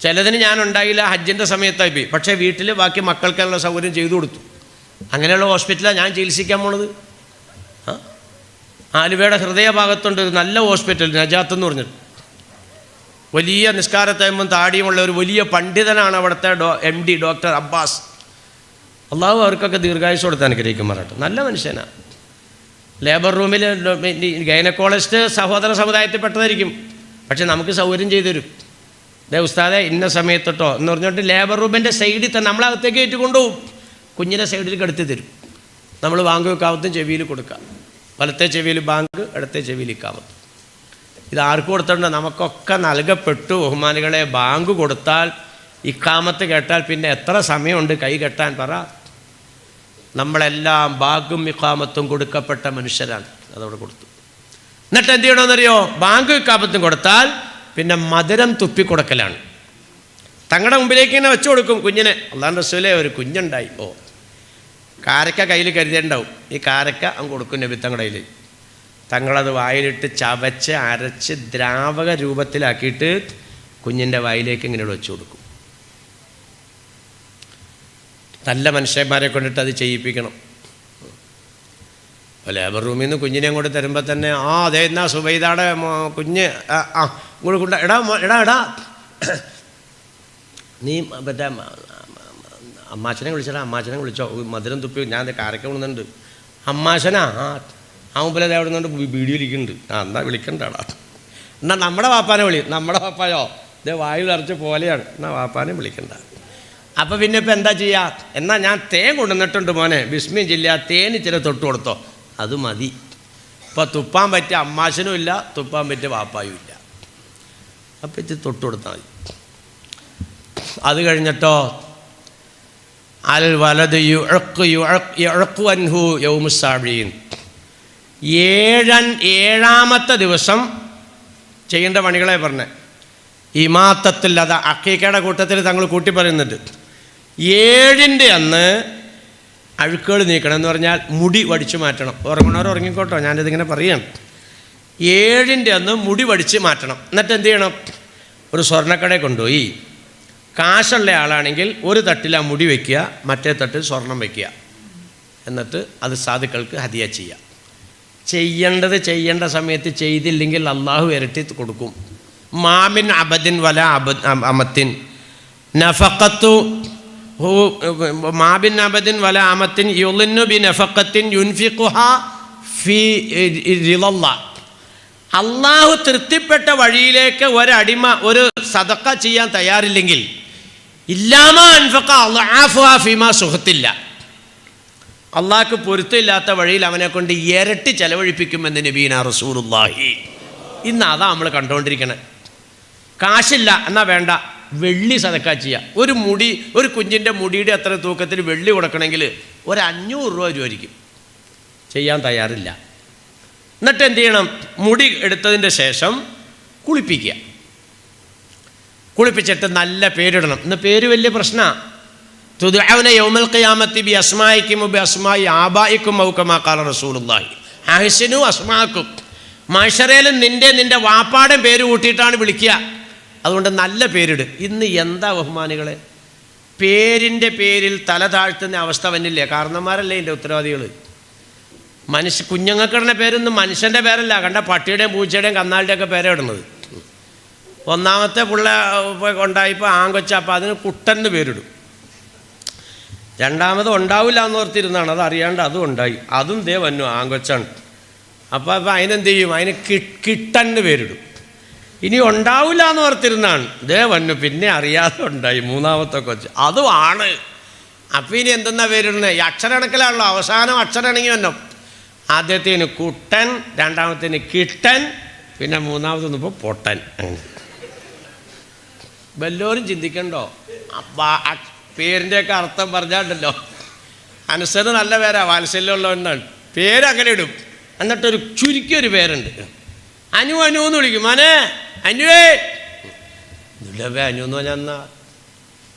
ചിലതിന് ഞാൻ ഉണ്ടായില്ല, ഹജ്ജിൻ്റെ സമയത്തായി പോയി. പക്ഷേ വീട്ടിൽ ബാക്കി മക്കൾക്കുള്ള സൗകര്യം ചെയ്തു കൊടുത്തു. അങ്ങനെയുള്ള ഹോസ്പിറ്റലാണ് ഞാൻ ചികിത്സിക്കാൻ പോണത്. ആലുവയുടെ ഹൃദയഭാഗത്തുണ്ട് ഒരു നല്ല ഹോസ്പിറ്റൽ, നജാത്ത് എന്ന് പറഞ്ഞിട്ട്. വലിയ നിസ്കാരത്തയമ്പും താടിയുമുള്ള ഒരു വലിയ പണ്ഡിതനാണ് അവിടുത്തെ MD ഡോക്ടർ അബ്ബാസ്. അള്ളാഹു അവർക്കൊക്കെ ദീർഘായുസ് കൊടുത്ത് അനുഗ്രഹിക്കുമാറാട്ടെ. നല്ല മനുഷ്യനാണ്. ലേബർ റൂമിൽ ഗൈനക്കോളജിസ്റ്റ് സഹോദര സമുദായത്തിൽപ്പെട്ടതായിരിക്കും, പക്ഷെ നമുക്ക് സൗകര്യം ചെയ്തു തരും. ഉസ്താദെ ഇന്ന സമയത്തോട്ടോ എന്ന് പറഞ്ഞിട്ട് ലേബർ റൂമിൻ്റെ സൈഡിൽ തന്നെ നമ്മളകത്തേക്ക് കയറ്റി കൊണ്ടുപോകും. കുഞ്ഞിനെ സൈഡിൽ കിടത്തി തരും. നമ്മൾ ബാങ്ക് ഇഖാമത്തും ചെവിയിൽ കൊടുക്കുക. വലത്തെ ചെവിയിൽ ബാങ്ക്, ഇടത്തെ ചെവിയിൽ ഇഖാമത്ത്. ഇത് ആർക്ക് കൊടുത്തിട്ടുണ്ട്? നമുക്കൊക്കെ നൽകപ്പെട്ടു. ബഹുമാനികളെ, ബാങ്ക് കൊടുത്താൽ ഇഖാമത്ത് കേട്ടാൽ പിന്നെ എത്ര സമയമുണ്ട് കൈ കെട്ടാൻ പറ? നമ്മളെല്ലാം ബാങ്കും ഇഖാമത്തും കൊടുക്കപ്പെട്ട മനുഷ്യരാണ്. അതവിടെ കൊടുത്തു. എന്നിട്ട് എന്ത് ചെയ്യണമെന്നറിയോ? ബാങ്ക് ഇഖാമത്തും കൊടുത്താൽ പിന്നെ മധുരം തുപ്പിക്കൊടുക്കലാണ്. തങ്ങളുടെ മുമ്പിലേക്ക് ഇങ്ങനെ വെച്ചു കൊടുക്കും കുഞ്ഞിനെ. അല്ലാഹുവിൻ്റെ റസൂലേ, ഒരു കുഞ്ഞുണ്ടായി. കാരക്ക കയ്യിൽ കരുതിയിട്ടുണ്ടാവും. ഈ കാരക്ക അങ്ങ് കൊടുക്കും നബി തങ്ങളുടെ കയ്യിൽ. തങ്ങളത് വായിലിട്ട് ചവച്ച് അരച്ച് ദ്രാവക രൂപത്തിലാക്കിയിട്ട് കുഞ്ഞിൻ്റെ വായിലേക്ക് ഇങ്ങനെ വെച്ചു കൊടുക്കും. നല്ല മനുഷ്യന്മാരെ കൊണ്ടിട്ട് അത് ചെയ്യിപ്പിക്കണം. ലേബർ റൂമിൽ നിന്ന് കുഞ്ഞിനെ അങ്ങോട്ട് തരുമ്പോൾ തന്നെ അതെ എന്നാ സുബൈദാടെ കുഞ്ഞ് ഇങ്ങോട്ട് കൊണ്ട എടാ നീ മറ്റേ അമ്മാച്ചനെ വിളിച്ചടാ, അമ്മാച്ചനെ വിളിച്ചോ, മധുരം തുപ്പി, ഞാൻ കാരക്ക കൊണ്ടുന്നുണ്ട്. അമ്മാച്ചനാ? ആ മുമ്പിലത് അവിടെ നിന്നുകൊണ്ട് വീഡിയോ ഇരിക്കുന്നുണ്ട്. എന്നാ വിളിക്കണ്ടാടാ. എന്നാൽ നമ്മുടെ വാപ്പാനെ വിളി. നമ്മുടെ വാപ്പായോ ഇതേ വായിൽ അരച്ച പോലെയാണ്, എന്നാൽ വാപ്പാനെ വിളിക്കണ്ട. അപ്പോൾ പിന്നെ ഇപ്പം എന്താ ചെയ്യുക? എന്നാൽ ഞാൻ തേൻ കൊണ്ടുവന്നിട്ടുണ്ട് മോനെ, ബിസ്മിയും ജില്ല, തേൻ ഇച്ചിരി തൊട്ട് കൊടുത്തോ, അത് മതി. ഇപ്പോൾ തുപ്പാൻ പറ്റിയ അമ്മാശനും ഇല്ല, തുപ്പാൻ പറ്റിയ വാപ്പായും ഇല്ല. അപ്പം ഇച്ചിരി തൊട്ട് കൊടുത്താൽ മതി. അത് കഴിഞ്ഞിട്ടോ അൽ വലത് യുഅഖു അൻഹു യൗമുസ്സാബീൻ, 7ാമത്തെ ദിവസം ചെയ്യേണ്ട പണികളെ പറഞ്ഞേ. ഇമാത്തത്തിൽ അത് അക്കീക്കയുടെ കൂട്ടത്തിൽ തങ്ങൾ കൂട്ടി പറയുന്നുണ്ട്. 7ൻ്റെ അന്ന് അഴുക്കുകൾ നീക്കണം എന്ന് പറഞ്ഞാൽ മുടി വടിച്ചു മാറ്റണം. ഉറങ്ങണവർ ഉറങ്ങിക്കോട്ടോ, ഞാനിതിങ്ങനെ പറയുകയാണ്. 7ൻ്റെ അന്ന് മുടി വടിച്ച് മാറ്റണം. എന്നിട്ട് എന്ത് ചെയ്യണം? ഒരു സ്വർണ്ണക്കടയിൽ കൊണ്ടുപോയി, കാശുള്ള ആളാണെങ്കിൽ ഒരു തട്ടിൽ ആ മുടി വയ്ക്കുക, മറ്റേ തട്ടിൽ സ്വർണം വയ്ക്കുക. എന്നിട്ട് അത് സാധുക്കൾക്ക് ഹദിയ ചെയ്യുക. ചെയ്യേണ്ട സമയത്ത് ചെയ്തില്ലെങ്കിൽ അള്ളാഹു ഇരട്ടി കൊടുക്കും. മാമിൻ അബദിൻ വല അമത്തിൻ നഫഖത്തു മാബിൻ അബദിൻ വല അമത്തിൻ യുളിന്നു ബി നഫഖത്തിൻ യുൻഫിഖുഹാ ഫി റിളല്ലാഹ്. അള്ളാഹു തൃപ്തിപ്പെട്ട വഴിയിലേക്ക് ഒരടിമ ഒരു സദഖ ചെയ്യാൻ തയ്യാറില്ലെങ്കിൽ ഇല്ലാമ അൻഫഖ അദ്ആഫുഹാ ഫീമാ സുഖത്തില്ല, അള്ളാഹ്ക്ക് പൊരുത്തമില്ലാത്ത വഴിയിൽ അവനെ കൊണ്ട് ഇരട്ടി ചെലവഴിപ്പിക്കുമെന്ന് നബീന റസൂലുള്ളാഹി. ഇന്ന് അതാ നമ്മൾ കണ്ടുകൊണ്ടിരിക്കണേ. കാശില്ല എന്നാൽ വേണ്ട, വെള്ളി സദക്ക ചെയ്യുക. ഒരു കുഞ്ഞിൻ്റെ മുടിയുടെ അത്ര തൂക്കത്തിൽ വെള്ളി കൊടുക്കണമെങ്കിൽ ഒരു 500 രൂപ രൂപയായിരിക്കും. ചെയ്യാൻ തയ്യാറില്ല. എന്നിട്ട് എന്ത് ചെയ്യണം? മുടി എടുത്തതിൻ്റെ ശേഷം കുളിപ്പിക്കുക. കുളിപ്പിച്ചിട്ട് നല്ല പേരിടണം. ഇന്ന് പേര് വലിയ പ്രശ്നമാണ്. തുദ്ഉന യൗമൽ ഖിയാമത്തി ബി അസ്മാഇക്കും ബി അസ്മാഇ ആബായിക്കും ഔ കമാ ഖാല റസൂലുള്ളാഹി അഹ്സിനു അസ്മാഅക്കും. മഹ്ശറയിൽ നിൻ്റെ വാപ്പാടെ പേര് കൂട്ടിയിട്ടാണ് വിളിക്കുക. അതുകൊണ്ട് നല്ല പേരിട്. ഇന്ന് എന്താ ബഹുമാനികളെ, പേരിൻ്റെ പേരിൽ തല താഴ്ത്തുന്ന അവസ്ഥ വന്നില്ലേ? കാരണന്മാരല്ലേ ഇതിൻ്റെ ഉത്തരവാദികൾ. കുഞ്ഞുങ്ങൾക്കിടുന്ന പേരൊന്നും മനുഷ്യൻ്റെ പേരല്ല, കണ്ട പട്ടിയുടെയും പൂച്ചയുടെയും കന്നാളിൻ്റെയൊക്കെ പേരെ ഇടുന്നത്. ഒന്നാമത്തെ പിള്ള ഉണ്ടായിപ്പോൾ ആങ്കൊച്ച, അപ്പോൾ അതിന് കുട്ടന് പേരിടും. രണ്ടാമത് ഉണ്ടാവില്ല എന്ന് ഓർത്തിരുന്നാണ്, അത് അറിയാണ്ട് അതും ഉണ്ടായി, അതും ദേ വന്നു ആങ്കൊച്ചാണ്. അപ്പോൾ അതിനെന്ത് ചെയ്യും? അതിന് കിട്ടന് പേരിടും. ഇനി ഉണ്ടാവില്ല എന്ന് ഓർത്തിരുന്നാണ്, ദേ വന്നു, പിന്നെ അറിയാതെ ഉണ്ടായി മൂന്നാമത്തെ കൊച്ച്, അതുമാണ്. അപ്പം ഇനി എന്തെന്നാ പേരിടുന്നത്? ഈ അക്ഷരക്കണക്കിലാണല്ലോ, അവസാനം അക്ഷരമാണെങ്കിൽ വന്നോ. ആദ്യത്തേന് കുട്ടൻ, രണ്ടാമത്തേന് കിട്ടൻ, പിന്നെ മൂന്നാമതൊന്നും ഇപ്പോൾ പൊട്ടൻ. വല്ലവരും ചിന്തിക്കണ്ടോ? പേരിൻ്റെയൊക്കെ അർത്ഥം പറഞ്ഞാണ്ടല്ലോ. അനസന് നല്ല പേരാ, വാത്സല്യമുള്ളവനാണ്. പേരങ്ങനെ ഇടും. എന്നിട്ടൊരു ചുരുക്കിയൊരു പേരുണ്ട്, അനു അനു എന്ന് വിളിക്കും. മോനെ അനുവേ. ഇല്ലവേ അനു എന്ന് പറഞ്ഞാൽ എന്താ?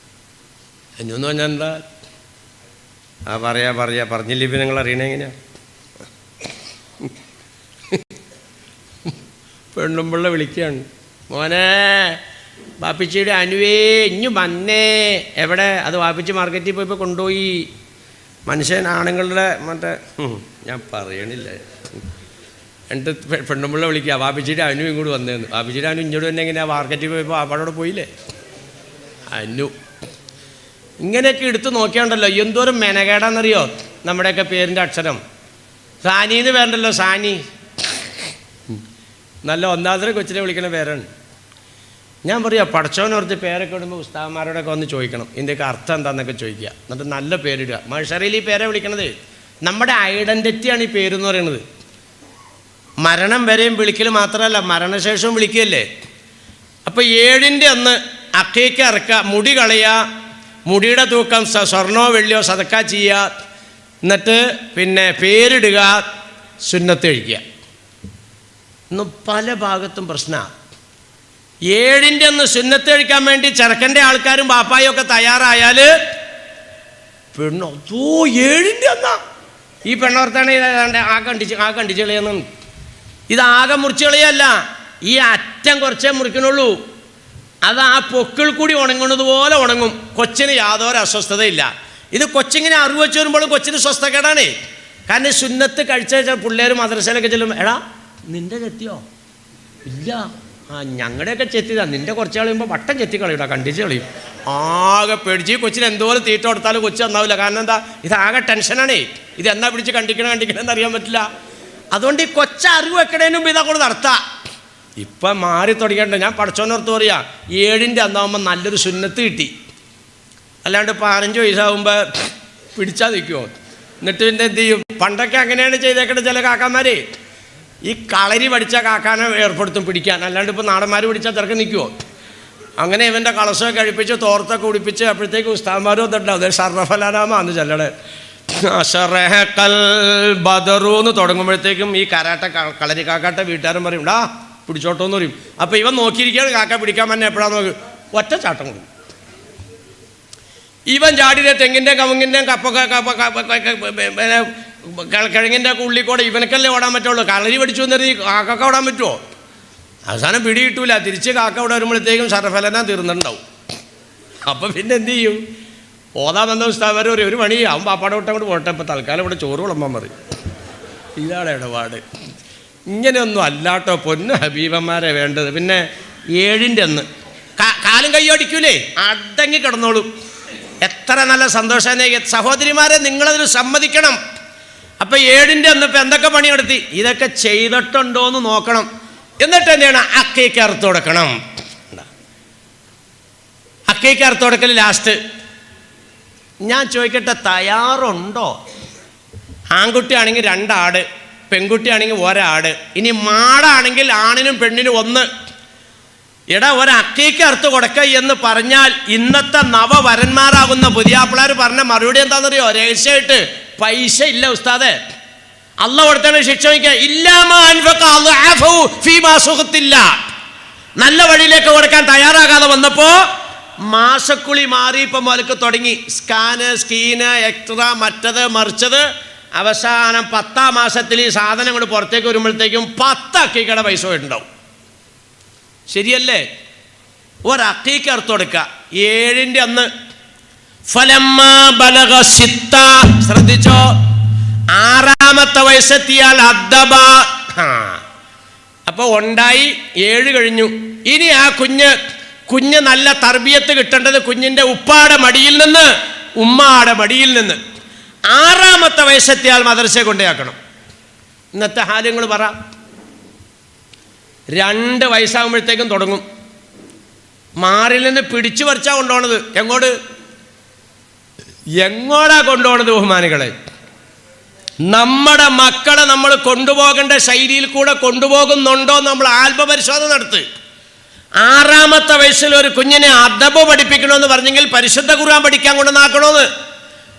അനു എന്ന് പറഞ്ഞാൽ എന്താ? ആ പറഞ്ഞില്ല. ഇപ്പം നിങ്ങൾ അറിയണേ എങ്ങനെയാ? പെണ്ണുമ്പിള്ള വിളിക്കുകയാണ്, മോനെ വാപ്പിച്ചിയുടെ അനുവേ ഇഞ്ഞു വന്നേ. എവിടെ? അത് വാപ്പിച്ച് മാർക്കറ്റിൽ പോയപ്പോൾ കൊണ്ടുപോയി. മനുഷ്യൻ ആണുങ്ങളുടെ മറ്റേ ഞാൻ പറയണില്ല. എന്നിട്ട് പെണ്ണുമ്പിള്ള വിളിക്കുക, വാപ്പിച്ചിയുടെ അനു ഇങ്ങോട്ട് വന്നേന്ന്. വാപ്പിച്ചിയുടെ അനു ഇങ്ങോട്ട് തന്നെ എങ്ങനെയാ? മാർക്കറ്റിൽ പോയപ്പോൾ അവിടെ പോയില്ലേ അനു. ഇങ്ങനെയൊക്കെ എടുത്ത് നോക്കിയാണ്ടല്ലോ എന്തോരം മെനകേടാന്നറിയോ നമ്മുടെയൊക്കെ പേരിൻ്റെ അക്ഷരം. സാനിന്ന് പേരുണ്ടല്ലോ, സാനി. നല്ല ഒന്നാമത്തെ കൊച്ചിനെ വിളിക്കുന്ന പേരാണ്. ഞാൻ പറയാം, പടച്ചവനോർത്ത് പേരൊക്കെ ഇടുമ്പോൾ ഉസ്താദന്മാരോടൊക്കെ വന്ന് ചോദിക്കണം ഇതിൻ്റെയൊക്കെ അർത്ഥം എന്താണെന്നൊക്കെ ചോദിക്കുക. എന്നിട്ട് നല്ല പേരിടുക. മഷറിയിൽ ഈ പേരെ വിളിക്കണത് നമ്മുടെ ഐഡൻറ്റിറ്റിയാണ് ഈ പേരെന്ന് പറയുന്നത്. മരണം വരെയും വിളിക്കൽ മാത്രമല്ല, മരണശേഷവും വിളിക്കുകയല്ലേ. അപ്പോൾ 7-ൻ്റെ അന്ന് അക്കീക്ക ഇറക്കുക, മുടി കളയുക, മുടിയുടെ തൂക്കം സ്വർണ്ണോ വെള്ളിയോ സദക്ക ചെയ്യുക, എന്നിട്ട് പിന്നെ പേരിടുക, സുന്നത്ത് കഴിക്കുക. ഇന്ന് പല ഭാഗത്തും പ്രശ്നമാണ്. 7-ൻ്റെ അന്ന് സുന്നത്ത് കഴിക്കാൻ വേണ്ടി ചെറുക്കൻ്റെ ആൾക്കാരും പാപ്പായും ഒക്കെ തയ്യാറായാൽ പെണ്ണോ 7-ൻ്റെ അന്നാ ഈ പെണ്ണോർത്താണ് ആ കണ്ടിച്ച് കളയുന്നു. ഇതാകെ മുറിച്ച് കളയല്ല, ഈ അറ്റം കുറച്ചേ മുറിക്കണുള്ളൂ. അത് ആ പൊക്കിൾ കൂടി ഉണങ്ങുന്നത് പോലെ ഉണങ്ങും. കൊച്ചിന് യാതൊരു അസ്വസ്ഥതയില്ല. ഇത് കൊച്ചിങ്ങനെ അറിവ് വെച്ച് വരുമ്പോഴും കൊച്ചിന് സ്വസ്ഥക്കേടാണേ. കാരണം സുന്നത്ത് കഴിച്ച പിള്ളേർ മദ്രസയിലൊക്കെ ചെല്ലും, എടാ നിൻ്റെ ചെത്തിയോ? ഇല്ല. ആ ഞങ്ങളുടെയൊക്കെ ചെത്തിയതാ. നിൻ്റെ കുറച്ച് കളയുമ്പോൾ വട്ടം ചെത്തി കളയൂടാ, കണ്ടിച്ച് കളയും. ആകെ പേടിച്ച്. കൊച്ചിന് എന്തോരം തീറ്റ കൊടുത്താലും കൊച്ചു നന്നാവില്ല. കാരണം എന്താ? ഇതാകെ ടെൻഷനാണേ. ഇത് എന്നാ പിടിച്ച് കണ്ടിക്കണമെന്ന് അറിയാൻ പറ്റില്ല. അതുകൊണ്ട് ഈ കൊച്ച അറിവ് വെക്കണേന് മുമ്പ് ഇതങ്ങോട്ട് നടത്താം. ഇപ്പം മാറി തുടങ്ങിയിട്ട് ഞാൻ പഠിച്ചോന്നോർത്ത് പറയാ, 7-ൻ്റെ അന്നാകുമ്പോൾ നല്ലൊരു സുന്നത്ത് കിട്ടി. അല്ലാണ്ട് 15 വയസ്സാകുമ്പോൾ പിടിച്ചാൽ നിൽക്കുമോ? എന്നിട്ട് പിന്നെ എന്ത് ചെയ്യും? പണ്ടൊക്കെ അങ്ങനെയാണ് ചെയ്തേക്കേണ്ടത്. ചില കാക്കാന്മാരെ ഈ കളരി പഠിച്ച കാക്കാനെ ഏർപ്പെടുത്തും പിടിക്കാൻ. അല്ലാണ്ട് ഇപ്പോൾ നാടന്മാർ പിടിച്ചാൽ തിരക്ക് നിൽക്കുമോ? അങ്ങനെ ഇവൻ്റെ കളസമൊക്കെ കഴിപ്പിച്ച് തോർത്തൊക്കെ കുടിപ്പിച്ച് അപ്പോഴത്തേക്ക് ഉസ്താദ്മാരും അതുണ്ടാവും. അത് ഷറഫലാനാമാന്ന് ചെല്ലടെ അഷറഹക്കൽ ബദറൂന്ന് തുടങ്ങുമ്പോഴത്തേക്കും ഈ കളരി കാക്കാട്ടെ വീട്ടുകാരൻ പറയും, ഡാ പിടിച്ചോട്ടോന്ന് പറയും. അപ്പോൾ ഇവൻ നോക്കിയിരിക്കുകയാണ്, കാക്ക പിടിക്കാൻ തന്നെ എപ്പോഴാന്ന് നോക്കി ഒറ്റ ചാട്ടം കൊടുക്കും. ഇവൻ ചാടിയുടെ തെങ്ങിൻ്റെയും കവുങ്ങിൻ്റെയും കിഴങ്ങിൻ്റെ ഒക്കെ ഉള്ളിക്കൂടെ ഇവനക്കല്ലേ ഓടാൻ പറ്റുള്ളൂ. കളരി പഠിച്ചു എന്ന് പറഞ്ഞ് കാക്ക ഓടാൻ പറ്റുമോ? അവസാനം പിടി കിട്ടൂല. തിരിച്ച് കാക്ക ഇവിടെ വരുമ്പോഴത്തേക്കും സർഫലന തീർന്നിട്ടുണ്ടാവും. അപ്പം പിന്നെ എന്ത് ചെയ്യും? ഓതാൻ വന്ന ഉസ്താദ് ഒരു മണി അവൻ പാപ്പാടെ വിട്ട് അങ്ങോട്ട് പോട്ടെ, ഇപ്പം തൽക്കാലം ഇവിടെ ചോറ് വിളമ്പാൻ പറയും. ഇതാണ് ഇടപാട്. ഇങ്ങനെയൊന്നും അല്ലാട്ടോ പൊന്നു ഹബീബന്മാരെ വേണ്ടത്. പിന്നെ 7-ൻ്റെ അന്ന് കാലും കയ്യോടിക്കൂലേ, അടങ്ങി കിടന്നോളും. എത്ര നല്ല സന്തോഷമാണ് സഹോദരിമാരെ, നിങ്ങളതിന് സമ്മതിക്കണം. അപ്പം 7-ൻ്റെ അന്ന് ഇപ്പം എന്തൊക്കെ പണിയെടുത്തി ഇതൊക്കെ ചെയ്തിട്ടുണ്ടോയെന്ന് നോക്കണം. എന്നിട്ട് എന്താണ്? അക്കയ്ക്ക് അറുത്ത് കൊടുക്കണം. അക്കയ്ക്ക് അറുത്ത് കൊടുക്കൽ ലാസ്റ്റ്. ഞാൻ ചോദിക്കട്ടെ, തയ്യാറുണ്ടോ? ആൺകുട്ടിയാണെങ്കിൽ 2 ആട്, പെൺകുട്ടിയാണെങ്കിൽ 1 ആട്. ഇനി മാടാണെങ്കിൽ ആണിനും പെണ്ണിനും 1. എടാ ഒരു അക്കയ്ക്ക് അറുത്ത് കൊടുക്കുക എന്ന് പറഞ്ഞാൽ ഇന്നത്തെ നവവരന്മാരാകുന്ന പുതിയാപ്പിളാർ പറഞ്ഞ മറുപടി എന്താണെന്നറിയോ? രഹസ്യമായിട്ട് പൈസ ഇല്ല ഉസ്താദേ, അള്ളാഹ് കൊടുത്താണ് ശിക്ഷ വയ്ക്കുക. നല്ല വഴിയിലേക്ക് കൊടുക്കാൻ തയ്യാറാകാതെ വന്നപ്പോൾ മാസക്കുളി മാറി. ഇപ്പം മുതൽക്ക് തുടങ്ങി സ്കാന്, സ്കീന്, എക്സ്ട്രാ, മറ്റത് മറിച്ചത്. അവസാനം 10-ാം മാസത്തിൽ ഈ സാധനങ്ങൾ പുറത്തേക്ക് വരുമ്പോഴത്തേക്കും 10 അക്കീക്കയുടെ പൈസ പോയിട്ടുണ്ടാവും. ശരിയല്ലേ? ഒരക്കീക്ക് അറുത്ത് കൊടുക്കുക 7-ൻ്റെ അന്ന്. ശ്രദ്ധിച്ചോ, 6-ാമത്തെ വയസ്സെത്തിയാൽ അദ്ദബ. അപ്പോൾ ഉണ്ടായി 7 കഴിഞ്ഞു. ഇനി ആ കുഞ്ഞ് നല്ല തർബിയത്ത് കിട്ടേണ്ടത് കുഞ്ഞിൻ്റെ ഉപ്പാടെ മടിയിൽ നിന്ന്, ഉമ്മാടെ മടിയിൽ നിന്ന്. 6-ാമത്തെ വയസ്സെത്തിയാൽ മദ്രസയെ കൊണ്ടുപോയാക്കണം. ഇന്നത്തെ ഹാര്യങ്ങൾ പറ. 2 വയസ്സാകുമ്പോഴത്തേക്കും തുടങ്ങും. മാറിൽ നിന്ന് പിടിച്ചു പറിച്ചാൽ കൊണ്ടുപോകണത്. എങ്ങോട്ടാ കൊണ്ടുപോകണത് ബഹുമാനികളെ? നമ്മുടെ മക്കളെ നമ്മൾ കൊണ്ടുപോകേണ്ട ശൈലിയിൽ കൂടെ കൊണ്ടുപോകുന്നുണ്ടോ നമ്മൾ ആത്മപരിശോധന നടത്തുക. 6-ാമത്തെ വയസ്സിൽ ഒരു കുഞ്ഞിനെ അദബ് പഠിപ്പിക്കണമെന്ന് പറഞ്ഞെങ്കിൽ പരിശുദ്ധ ഖുർആൻ പഠിക്കാൻ കൊണ്ടുവന്നാക്കണമെന്ന്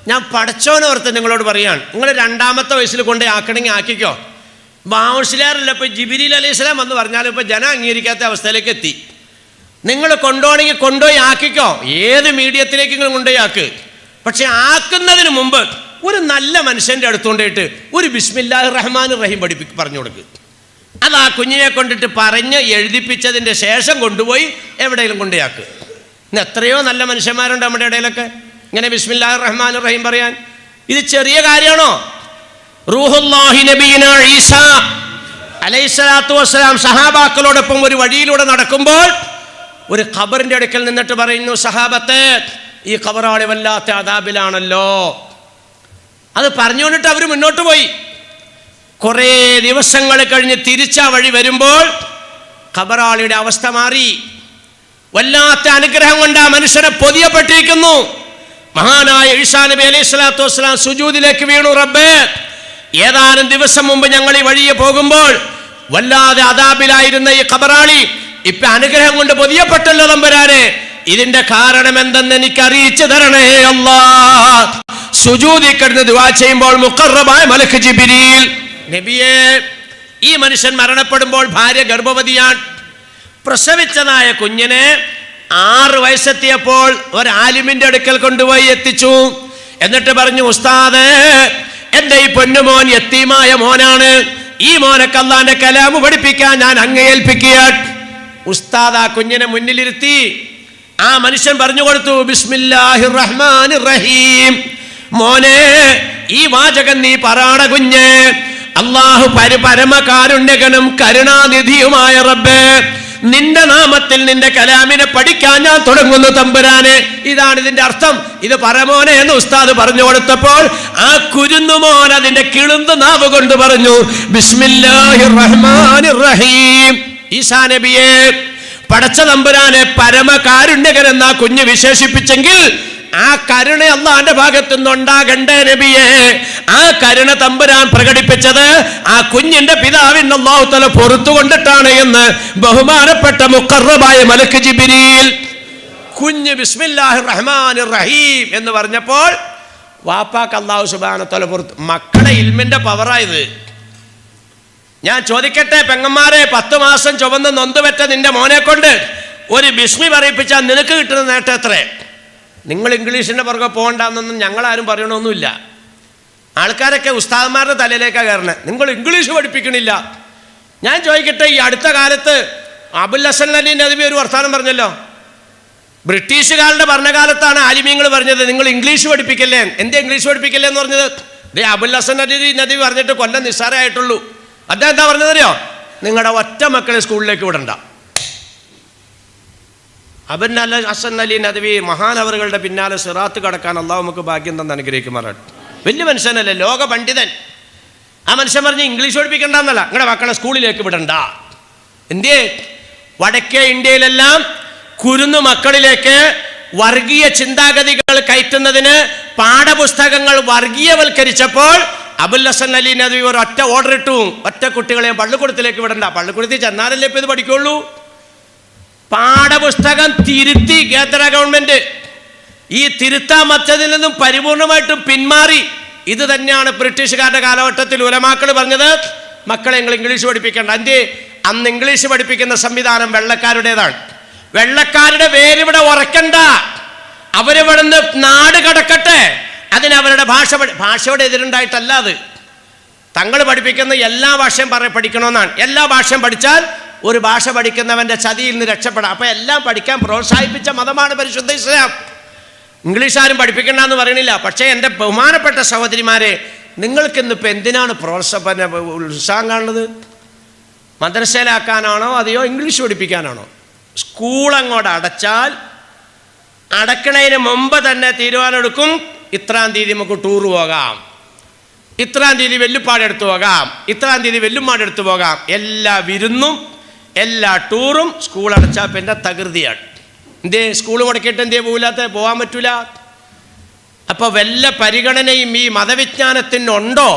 ഞാൻ പടച്ചോനോർത്ത് നിങ്ങളോട് പറയാണ്. നിങ്ങൾ 2-ാമത്തെ വയസ്സിൽ കൊണ്ട് ആക്കണമെങ്കിൽ ആക്കിക്കോ. ബാവുസിലാറില്ല, ഇപ്പോൾ ജിബിരിൽ അലൈഹി സ്വലാം എന്ന് പറഞ്ഞാലും ഇപ്പോൾ ജനം അംഗീകരിക്കാത്ത അവസ്ഥയിലേക്ക് എത്തി. നിങ്ങൾ കൊണ്ടുപോകണമെങ്കിൽ കൊണ്ടുപോയി ആക്കിക്കോ, ഏത് മീഡിയത്തിലേക്ക് നിങ്ങൾ കൊണ്ടുപോയി ആക്ക്. പക്ഷെ ആക്കുന്നതിന് മുമ്പ് ഒരു നല്ല മനുഷ്യൻ്റെ അടുത്തുകൊണ്ടിട്ട് ഒരു ബിസ്മില്ലാഹിർ റഹ്മാനിർ റഹീം പറഞ്ഞു കൊടുക്കുക. അത് ആ കുഞ്ഞിനെ കൊണ്ടിട്ട് പറഞ്ഞ് എഴുതിപ്പിച്ചതിൻ്റെ ശേഷം കൊണ്ടുപോയി എവിടെയെങ്കിലും കൊണ്ടുപോയാക്കുക. ഇന്ന് എത്രയോ നല്ല മനുഷ്യന്മാരുണ്ട് നമ്മുടെ ഇടയിലൊക്കെ ഇങ്ങനെ ബിസ്മില്ലാഹിർ റഹ്മാനിർ റഹീം പറയാൻ. ഇത് ചെറിയ കാര്യമാണോ? റൂഹുല്ലാഹി നബീന ഈസാ അലൈഹിസ്സലാത്തു വസ്സലാം സഹാബാക്കളോടൊപ്പം ഒരു വഴിയിലൂടെ നടക്കുമ്പോൾ ഒരു ഖബറിൻ്റെ അടുക്കൽ നിന്നിട്ട് പറയുന്നു, സഹാബത്തെ, ഈ ഖബറാളി വല്ലാത്ത അദാബിലാണല്ലോ. അത് പറഞ്ഞുകൊണ്ടിട്ട് അവർ മുന്നോട്ട് പോയി. കുറേ ദിവസങ്ങൾ കഴിഞ്ഞ് തിരിച്ചാ വഴി വരുമ്പോൾ ഖബറാളിയുടെ അവസ്ഥ മാറി. വല്ലാത്ത അനുഗ്രഹം കൊണ്ട് ആ മനുഷ്യനെ പൊതിയപ്പെട്ടിരിക്കുന്നു. മഹാനായ ഈസാ നബി അലൈഹി സ്വലാത്തു വസ്സലാം സുജൂദിലേക്ക് വീണു. റബ്ബേ, ഏതാനും ദിവസം മുമ്പ് ഞങ്ങൾ ഈ വഴിയെ പോകുമ്പോൾ വല്ലാതെ അദാബിലായിരുന്ന ഈ ഖബറാളി ഇപ്പൊ അനുഗ്രഹം കൊണ്ട് പൊതിയപ്പെട്ടല്ലോ തമ്പുരാനെ. ഇതിന്റെ കാരണം എന്തെന്ന് എനിക്ക് അറിയിച്ചു തരണേ അല്ലാഹ്. സുജൂദിൽ കിടന്ന് ദുആ ചെയ്യുമ്പോൾ മുഖറബായ മലക്ക് ജിബ്രീൽ, നബിയേ, ഈ മനുഷ്യൻ മരണപ്പെടുമ്പോൾ ഭാര്യ ഗർഭവതിയാണ്. പ്രസവിച്ചതായ കുഞ്ഞിനെ 6 വയസ്സെത്തിയപ്പോൾ ഒരു ആലിമിന്റെ അടുക്കൽ കൊണ്ടുപോയി എത്തിച്ചു. എന്നിട്ട് പറഞ്ഞു, ഉസ്താദേ, എന്റെ ഈ പൊന്നുമോൻ യത്തീമായ മോനാണ്. ഈ മോനക്ക് അല്ലാഹുവിന്റെ കലാമ് പഠിപ്പിക്കാൻ ഞാൻ അങ്ങേ ഏൽപ്പിക്കുകയാണ്. ഉസ്താദ് ആ കുഞ്ഞിനെ മുന്നിലിരുത്തി. ആ മനുഷ്യൻ പറഞ്ഞു കൊടുത്തു, ബിസ്മില്ലാഹിർ റഹ്മാനിർ റഹീം. മോനെ, ഈ വാചകം നീ പറയണ കുഞ്ഞ്. അല്ലാഹു പരമകാരുണ്യകനും കരുണാനിധിയുമായ റബ്ബേ, നിന്റെ നാമത്തിൽ നിന്റെ കലാമിനെ പഠിക്കാൻ ഞാൻ തുടങ്ങുന്നു തമ്പുരാനെ. ഇതാണ് ഇതിന്റെ അർത്ഥം. ഇത് പറമോനെ എന്ന് ഉസ്താദ് പറഞ്ഞു കൊടുത്തപ്പോൾ ആ കുരുന്നുമോൻ അതിന്റെ കിളുന്ത് നാവ് കൊണ്ട് പറഞ്ഞു, ബിസ്മില്ലാഹിർ റഹ്മാനിർ റഹീം. ഈസാ നബിയെ, പടച്ച തമ്പുരാനെ പരമകാരുണ്യകൻ എന്ന കുഞ്ഞ് വിശേഷിപ്പിച്ചെങ്കിൽ ആ കരുണ അല്ലാഹുവിന്റെ ഭാഗത്തു നിന്നുണ്ടാകണ്ടേ നബിയെ. ആ കരുണ തമ്പുരാൻ പ്രകടിപ്പിച്ചത് ആ കുഞ്ഞിന്റെ പിതാവിന് അല്ലാഹു തആല പൊറുത്തു കൊണ്ടിട്ടാണ് എന്ന് ബഹുമാനപ്പെട്ട മുഖറബായ മലക്ക് ജിബ്രീൽ. കുഞ്ഞ് ബിസ്മില്ലാഹിർ റഹ്മാനിർ റഹീം എന്ന് പറഞ്ഞപ്പോൾ വാപ്പാക്ക് അല്ലാഹു സുബ്ഹാനഹു വ തആല പൊറുത്തു. മക്കളുടെ ഇൽമിന്റെ പവറായത്. ഞാൻ ചോദിക്കട്ടെ പെങ്ങന്മാരെ, 10 മാസം ചുവന്ന് നൊന്തുപെറ്റ നിന്റെ മോനെ കൊണ്ട് ഒരു ബിസ്മി പറയിപ്പിച്ചാൽ നിനക്ക് കിട്ടുന്ന നേട്ടം എത്രേ? നിങ്ങൾ ഇംഗ്ലീഷിൻ്റെ പുറകെ പോകണ്ടെന്നൊന്നും ഞങ്ങളാരും പറയണമൊന്നുമില്ല. ആൾക്കാരൊക്കെ ഉസ്താദന്മാരുടെ തലയിലേക്കാണ് കയറണേ, നിങ്ങൾ ഇംഗ്ലീഷ് പഠിപ്പിക്കണില്ല. ഞാൻ ചോദിക്കട്ടെ, ഈ അടുത്ത കാലത്ത് അബുൽ ഹസൻ അലി നദ്വി ഒരു വർത്താനം പറഞ്ഞല്ലോ. ബ്രിട്ടീഷുകാരുടെ ഭരണകാലത്താണ് ആലിമീങ്ങൾ പറഞ്ഞത് നിങ്ങൾ ഇംഗ്ലീഷ് പഠിപ്പിക്കല്ലേ. എന്തേ ഇംഗ്ലീഷ് പഠിപ്പിക്കല്ലേ എന്ന് പറഞ്ഞത്? അബുൽ ഹസൻ അലി നദ്വി പറഞ്ഞിട്ട് കൊല്ലം നിസ്സാരമായിട്ടുള്ളൂ. അദ്ദേഹം എന്താ പറഞ്ഞതറിയോ? നിങ്ങളുടെ ഒറ്റ മക്കളെ സ്കൂളിലേക്ക് വിടണ്ട. അബുൽ ഹസൻ അലി നദ്വി മഹാനവറുകളുടെ പിന്നാലെ സിറാത്ത് കടക്കാൻ അള്ളാഹു നമുക്ക് ഭാഗ്യം തന്ന് അനുഗ്രഹിക്കുമാറാണ്. വലിയ മനുഷ്യനല്ലേ, ലോക പണ്ഡിതൻ. ആ മനുഷ്യൻ പറഞ്ഞ് ഇംഗ്ലീഷ് പഠിപ്പിക്കണ്ടെന്നല്ല, നിങ്ങളുടെ മക്കളെ സ്കൂളിലേക്ക് വിടണ്ട. എന്തേ? വടക്കേ ഇന്ത്യയിലെല്ലാം കുരുന്നു മക്കളിലേക്ക് വർഗീയ ചിന്താഗതികൾ കയറ്റുന്നതിന് പാഠപുസ്തകങ്ങൾ വർഗീയവൽക്കരിച്ചപ്പോൾ അബുൽ ഹസൻ അലി നദ്വി ഒരു ഒറ്റ ഓർഡർ ഇട്ടു, ഒറ്റ കുട്ടികളെയും പള്ളിക്കൂടത്തിലേക്ക് വിടണ്ട. പള്ളിക്കൂടത്തിൽ ചെന്നാലല്ലേ ഇപ്പം ഇത് പഠിക്കുള്ളൂ. പാഠപുസ്തകം തിരുത്തി കേന്ദ്ര ഗവൺമെന്റ്. ഈ തിരുത്താൻ വച്ചതിൽ നിന്നും പരിപൂർണമായിട്ടും പിന്മാറി. ഇത് തന്നെയാണ് ബ്രിട്ടീഷുകാരുടെ കാലഘട്ടത്തിൽ ഉലമാക്കൾ പറഞ്ഞത്, മക്കളെ നിങ്ങൾ ഇംഗ്ലീഷ് പഠിപ്പിക്കേണ്ട. എന്തേ? അന്ന് ഇംഗ്ലീഷ് പഠിപ്പിക്കുന്ന സംവിധാനം വെള്ളക്കാരുടേതാണ്. വെള്ളക്കാരുടെ വേരിവിടെ ഉറക്കണ്ട, അവരിവിടുന്ന് നാട് കടക്കട്ടെ, അതിനവരുടെ ഭാഷയുടെ എതിരുണ്ടായിട്ടല്ല. അത് തങ്ങൾ പഠിപ്പിക്കുന്ന എല്ലാ ഭാഷയും പഠിക്കണമെന്നാണ്. എല്ലാ ഭാഷയും പഠിച്ചാൽ ഒരു ഭാഷ പഠിക്കുന്നവൻ്റെ ചതിയിൽ നിന്ന് രക്ഷപ്പെടാം. അപ്പം എല്ലാം പഠിക്കാൻ പ്രോത്സാഹിപ്പിച്ച മതമാണ് പരിശുദ്ധ ഇസ്ലാം. ഇംഗ്ലീഷ് ആരും പഠിപ്പിക്കണ്ടെന്ന് പറയണില്ല. പക്ഷേ എൻ്റെ ബഹുമാനപ്പെട്ട സഹോദരിമാരെ, നിങ്ങൾക്കിന്നിപ്പോൾ എന്തിനാണ് ഉത്സാഹം കാണുന്നത്? മദ്രസയിലാക്കാനാണോ അതെയോ ഇംഗ്ലീഷ് പഠിപ്പിക്കാനാണോ? സ്കൂൾ അങ്ങോട്ട് അടച്ചാൽ അടക്കണതിന് മുമ്പ് തന്നെ തീരുമാനമെടുക്കും, ഇത്രാം തീയതി നമുക്ക് ടൂർ പോകാം, ഇത്രാം തീയതി വെല്ലുപ്പാട് എടുത്തു പോകാം, ഇത്രാം തീയതി വെല്ലുമാട് എടുത്തു പോകാം. എല്ലാ വിരുന്നും എല്ലാ ടൂറും സ്കൂൾ അടച്ചാൽ പിന്നെ തകൃതിയാണ്. എന്തേ? സ്കൂൾ മുടക്കിയിട്ട് എന്തേ പോകാൻ പറ്റൂല. അപ്പോൾ വല്ല പരിഗണനയും ഈ മതവിജ്ഞാനത്തിനുണ്ടോ?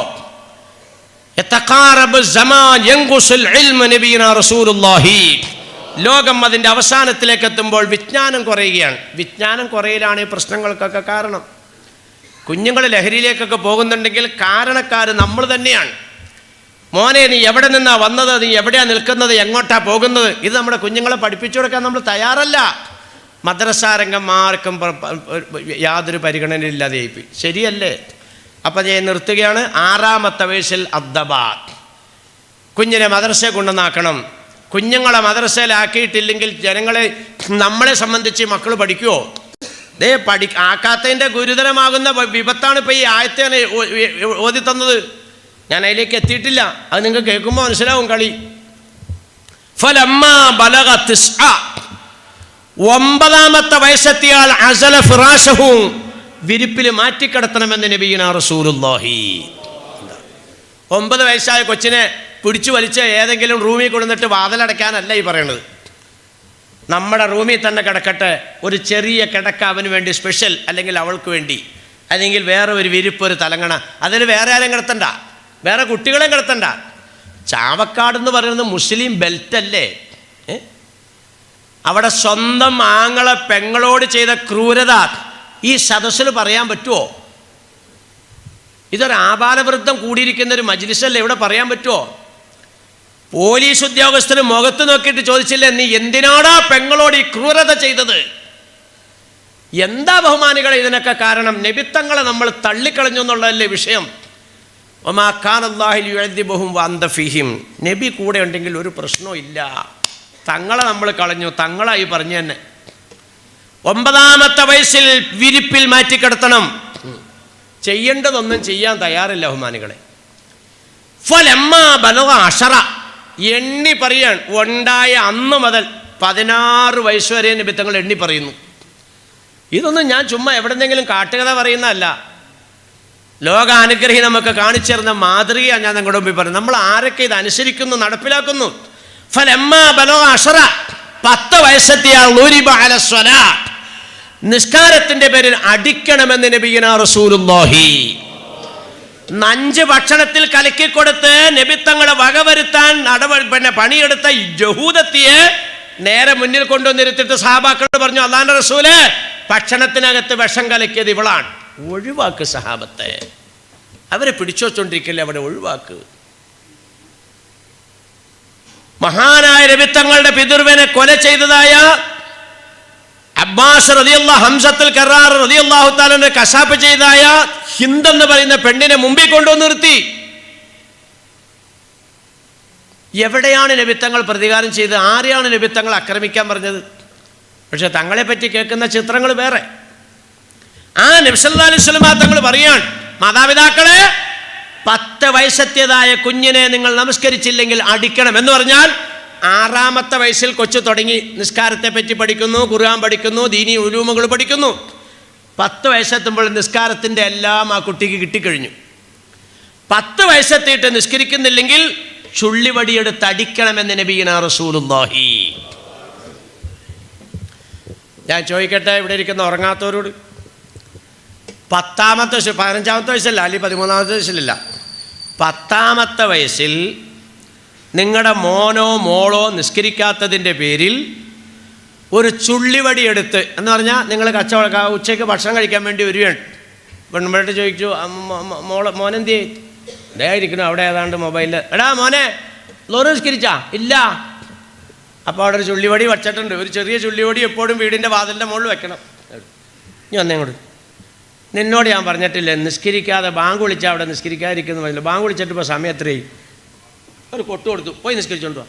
ലോകം അതിൻ്റെ അവസാനത്തിലേക്ക് എത്തുമ്പോൾ വിജ്ഞാനം കുറയുകയാണ്. വിജ്ഞാനം കുറയലാണ് ഈ പ്രശ്നങ്ങൾക്കൊക്കെ കാരണം. കുഞ്ഞുങ്ങൾ ലഹരിയിലേക്കൊക്കെ പോകുന്നുണ്ടെങ്കിൽ കാരണക്കാർ നമ്മൾ തന്നെയാണ്. മോനെ, നീ എവിടെ നിന്നാണ് വന്നത്, നീ എവിടെയാണ് നിൽക്കുന്നത്, എങ്ങോട്ടാണ് പോകുന്നത്, ഇത് നമ്മുടെ കുഞ്ഞുങ്ങളെ പഠിപ്പിച്ചു കൊടുക്കാൻ നമ്മൾ തയ്യാറല്ല. മദ്രസാരംഗന്മാർക്കും യാതൊരു പരിഗണനയില്ലാതെയായിപ്പോയി. ശരിയല്ലേ? അപ്പം ഞാൻ നിർത്തുകയാണ്. 6-ാമത്തെ വയസ്സിൽ അദ്ദബാത്ത്, കുഞ്ഞിനെ മദ്രസയെ കൊണ്ടുവന്നാക്കണം. കുഞ്ഞുങ്ങളെ മദ്രസയിലാക്കിയിട്ടില്ലെങ്കിൽ നമ്മളെ സംബന്ധിച്ച് മക്കൾ പഠിക്കുമോ? ആക്കാത്തതിൻ്റെ ഗുരുതരമാകുന്ന വിപത്താണ് ഇപ്പോൾ ഈ ആയത്തെ ഓതി തന്നത്. ഞാൻ അതിലേക്ക് എത്തിയിട്ടില്ല, അത് നിങ്ങൾക്ക് കേൾക്കുമ്പോൾ മനസ്സിലാവും കളി. ഫലമ്മ ബലഗ തിസ്അ, 9-ാമത്തെ വയസ്സെത്തിയാൽ അസല ഫിറാശഹു, വിരിപ്പിൽ മാറ്റിക്കിടത്തണമെന്ന് നബിയുനാ റസൂലുള്ളാഹി. 9 വയസ്സായ കൊച്ചിനെ പിടിച്ചു വലിച്ച് ഏതെങ്കിലും റൂമിൽ കൊണ്ടുവന്നിട്ട് വാതിലടയ്ക്കാനല്ല ഈ പറയണത്. നമ്മുടെ റൂമിൽ തന്നെ കിടക്കട്ടെ, ഒരു ചെറിയ കിടക്ക അവന് വേണ്ടി സ്പെഷ്യൽ, അല്ലെങ്കിൽ അവൾക്ക് വേണ്ടി, അല്ലെങ്കിൽ വേറെ ഒരു വിരിപ്പ്, ഒരു തലങ്ങണ, അതിൽ വേറെ ആരെയും കിടത്തണ്ട, വേറെ കുട്ടികളെയും കിടത്തണ്ട. ചാവക്കാട് എന്ന് പറയുന്നത് മുസ്ലിം ബെൽറ്റല്ലേ? അവിടെ സ്വന്തം ആങ്ങളെ പെങ്ങളോട് ചെയ്ത ക്രൂരത ഈ സദസ്സിൽ പറയാൻ പറ്റുമോ? ഇതൊരു ആബാലവൃദ്ധം കൂടിയിരിക്കുന്ന ഒരു മജ്ലിസല്ലേ, ഇവിടെ പറയാൻ പറ്റുമോ? പോലീസ് ഉദ്യോഗസ്ഥന് മുഖത്ത് നോക്കിയിട്ട് ചോദിച്ചില്ലേ, നീ എന്തിനാടാ പെങ്ങളോട് ഈ ക്രൂരത ചെയ്തത്? എന്താ ബഹുമാനികളെ ഇതിനൊക്കെ കാരണം? നബിത്തങ്ങളെ നമ്മൾ തള്ളിക്കളഞ്ഞു എന്നുള്ളതല്ലേ വിഷയം. വമാ കാനല്ലാഹു ലിയുഅദ്ദിബുഹും വഅന്ത ഫീഹിം, നബി കൂടെ ഉണ്ടെങ്കിൽ ഒരു പ്രശ്നവും ഇല്ല. തങ്ങളെ നമ്മൾ കളഞ്ഞു, തങ്ങളായി പറഞ്ഞു തന്നെ. 9-ാമത്തെ വയസ്സിൽ വിരിപ്പിൽ മാറ്റിക്കിടത്തണം. ചെയ്യേണ്ടതൊന്നും ചെയ്യാൻ തയ്യാറില്ല ബഹുമാനികളെ. ഫലമ്മ ബലഗ അശറ, എണ്ണി പറയാൻ ഉണ്ടായ അന്ന് മുതൽ 16 വയസ്സ് വരെ നിബിത്തങ്ങൾ എണ്ണി പറയുന്നു. ഇതൊന്നും ഞാൻ ചുമ്മാ എവിടെന്നെങ്കിലും കാട്ടുകഥ പറയുന്നതല്ല. ലോകാനുഗ്രഹി നമുക്ക് കാണിച്ചു തരുന്ന മാതൃകയാണ് ഞാൻ നിങ്ങളുടെ മുമ്പിൽ പറയുന്നത്. നമ്മൾ ആരൊക്കെ ഇത് അനുസരിക്കുന്നു, നടപ്പിലാക്കുന്നു. ഫലമ്മ ബലഗ അശറ, 10 വയസ്സെത്തിയാൽ ളുരിബ അല സ്വലാത്ത്, നിസ്കാരത്തിന്റെ പേരിൽ അടിക്കണമെന്ന് നബിയുനാ റസൂലുള്ളാഹി. നഞ്ച് ഭക്ഷണത്തിൽ കലക്കിക്കൊടുത്ത് നബിത്തങ്ങളെ വകവരുത്താൻ പണിയെടുത്ത യഹൂദത്തിയെ നേരെ മുന്നിൽ കൊണ്ടുവന്നിരുത്തിട്ട് സഹാബാക്കളോട് പറഞ്ഞു, അല്ലാഹുവിന്റെ റസൂലേ, ഭക്ഷണത്തിനകത്ത് വിഷം കലക്കിയത് ഇവളാണ്, ഒഴിവാക്ക് സഹാബത്തെ. അവരെ പിടിച്ചുവച്ചോണ്ടിരിക്കില്ല, അവിടെ ഒഴിവാക്ക്. മഹാനായ നബിത്തങ്ങളുടെ പിതൃവിനെ കൊല ചെയ്തതായ അബ്ബാസ് റളിയല്ലാഹു, ഹംസത്തുൽ കറാർ റളിയല്ലാഹു തആല കശാപ്പ് ചെയ്തതായ ഹിന്ദ് എന്ന് പറയുന്ന പെണ്ണിനെ മുമ്പിൽ കൊണ്ടുവന്ന് നിർത്തി. എവിടെയാണ് നബിത്തങ്ങൾ പ്രതികാരം ചെയ്ത്? ആരെയാണ് നബിത്തങ്ങൾ ആക്രമിക്കാൻ പറഞ്ഞത്? പക്ഷെ തങ്ങളെ പറ്റി കേൾക്കുന്ന ചിത്രങ്ങൾ വേറെ. ആ നബി സല്ലല്ലാഹു അലൈഹി വസല്ലം തങ്ങൾ പറയാൻ, മാതാപിതാക്കളെ, 10 വയസ്സെത്തിയതായ കുഞ്ഞിനെ നിങ്ങൾ നമസ്കരിച്ചില്ലെങ്കിൽ അടിക്കണം എന്ന് പറഞ്ഞാൽ 6-ാമത്തെ വയസ്സിൽ കൊച്ചു തുടങ്ങി നിസ്കാരത്തെ പറ്റി പഠിക്കുന്നു, ഖുർആൻ പഠിക്കുന്നു, ദീനി ഉലൂമുകൾ പഠിക്കുന്നു. 10 വയസ്സെത്തുമ്പോൾ നിസ്കാരത്തിൻ്റെ എല്ലാം ആ കുട്ടിക്ക് കിട്ടിക്കഴിഞ്ഞു. 10 വയസ്സെത്തിയിട്ട് നിസ്കരിക്കുന്നില്ലെങ്കിൽ ചുള്ളിവടിയെടുത്ത് അടിക്കണമെന്ന് നബിയുനാ റസൂലുള്ളാഹി. ഞാൻ ചോദിക്കട്ടെ, ഇവിടെ ഇരിക്കുന്ന ഉറങ്ങാത്തവരോട്, 10-ാമത്തെ വയസ്സ്, 15-ാമത്തെ വയസ്സല്ല, അല്ലെങ്കിൽ 13-ാമത്തെ വയസ്സിലല്ല, 10-ാമത്തെ വയസ്സിൽ നിങ്ങളുടെ മോനോ മോളോ നിസ്കരിക്കാത്തതിൻ്റെ പേരിൽ ഒരു ചുള്ളിവടി എടുത്ത്, എന്ന് പറഞ്ഞാൽ നിങ്ങൾ ഉച്ചയ്ക്ക് ഭക്ഷണം കഴിക്കാൻ വേണ്ടി വരികയാണ്. പെൺപിള്ളേട്ട് ചോദിച്ചു, മോനെന്തി ഇതായിരിക്കണം അവിടെ ഏതാണ്ട് മൊബൈലിൽ, എടാ മോനെ ലോറ് നിസ്കരിച്ചാ? ഇല്ല. അപ്പോൾ അവിടെ ഒരു ചുള്ളിവടി വച്ചിട്ടുണ്ട്. ഒരു ചെറിയ ചുള്ളിവടി എപ്പോഴും വീടിൻ്റെ വാതിലിൻ്റെ മുകളിൽ വെക്കണം. ഇനി വന്നേ ഇങ്ങോട്ട്. നിന്നോട് ഞാൻ പറഞ്ഞിട്ടില്ലേ നിസ്കരിക്കാതെ ബാങ്ക് വിളിച്ചാൽ അവിടെ നിസ്കരിക്കാതിരിക്കുന്നു പറഞ്ഞില്ല. ബാങ്ക് വിളിച്ചിട്ട് ഇപ്പോൾ സമയം എത്രയായി? ഒരു കൊട്ടു കൊടുത്തു, പോയി നിസ്കരിച്ചോണ്ട് വാ.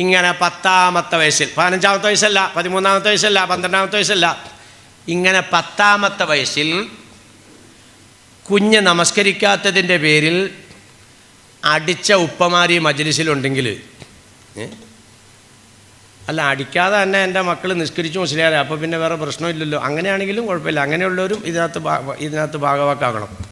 ഇങ്ങനെ 10-ാമത്തെ വയസ്സിൽ, 15-ാമത്തെ വയസ്സല്ല, 13-ാമത്തെ വയസ്സല്ല, 12-ാമത്തെ വയസ്സല്ല, ഇങ്ങനെ 10-ാമത്തെ വയസ്സിൽ കുഞ്ഞ് നമസ്കരിക്കാത്തതിൻ്റെ പേരിൽ അടിച്ച ഉപ്പമാരി മജ്ലിസിലുണ്ടെങ്കിൽ, അല്ല അടിക്കാതെ തന്നെ എൻ്റെ മക്കൾ നിസ്കരിച്ചു മുസ്ലിയാരെ, അപ്പോൾ പിന്നെ വേറെ പ്രശ്നമില്ലല്ലോ, അങ്ങനെയാണെങ്കിലും കുഴപ്പമില്ല. അങ്ങനെയുള്ളവരും ഇതിനകത്ത് ഭാഗവാക്കാകണം.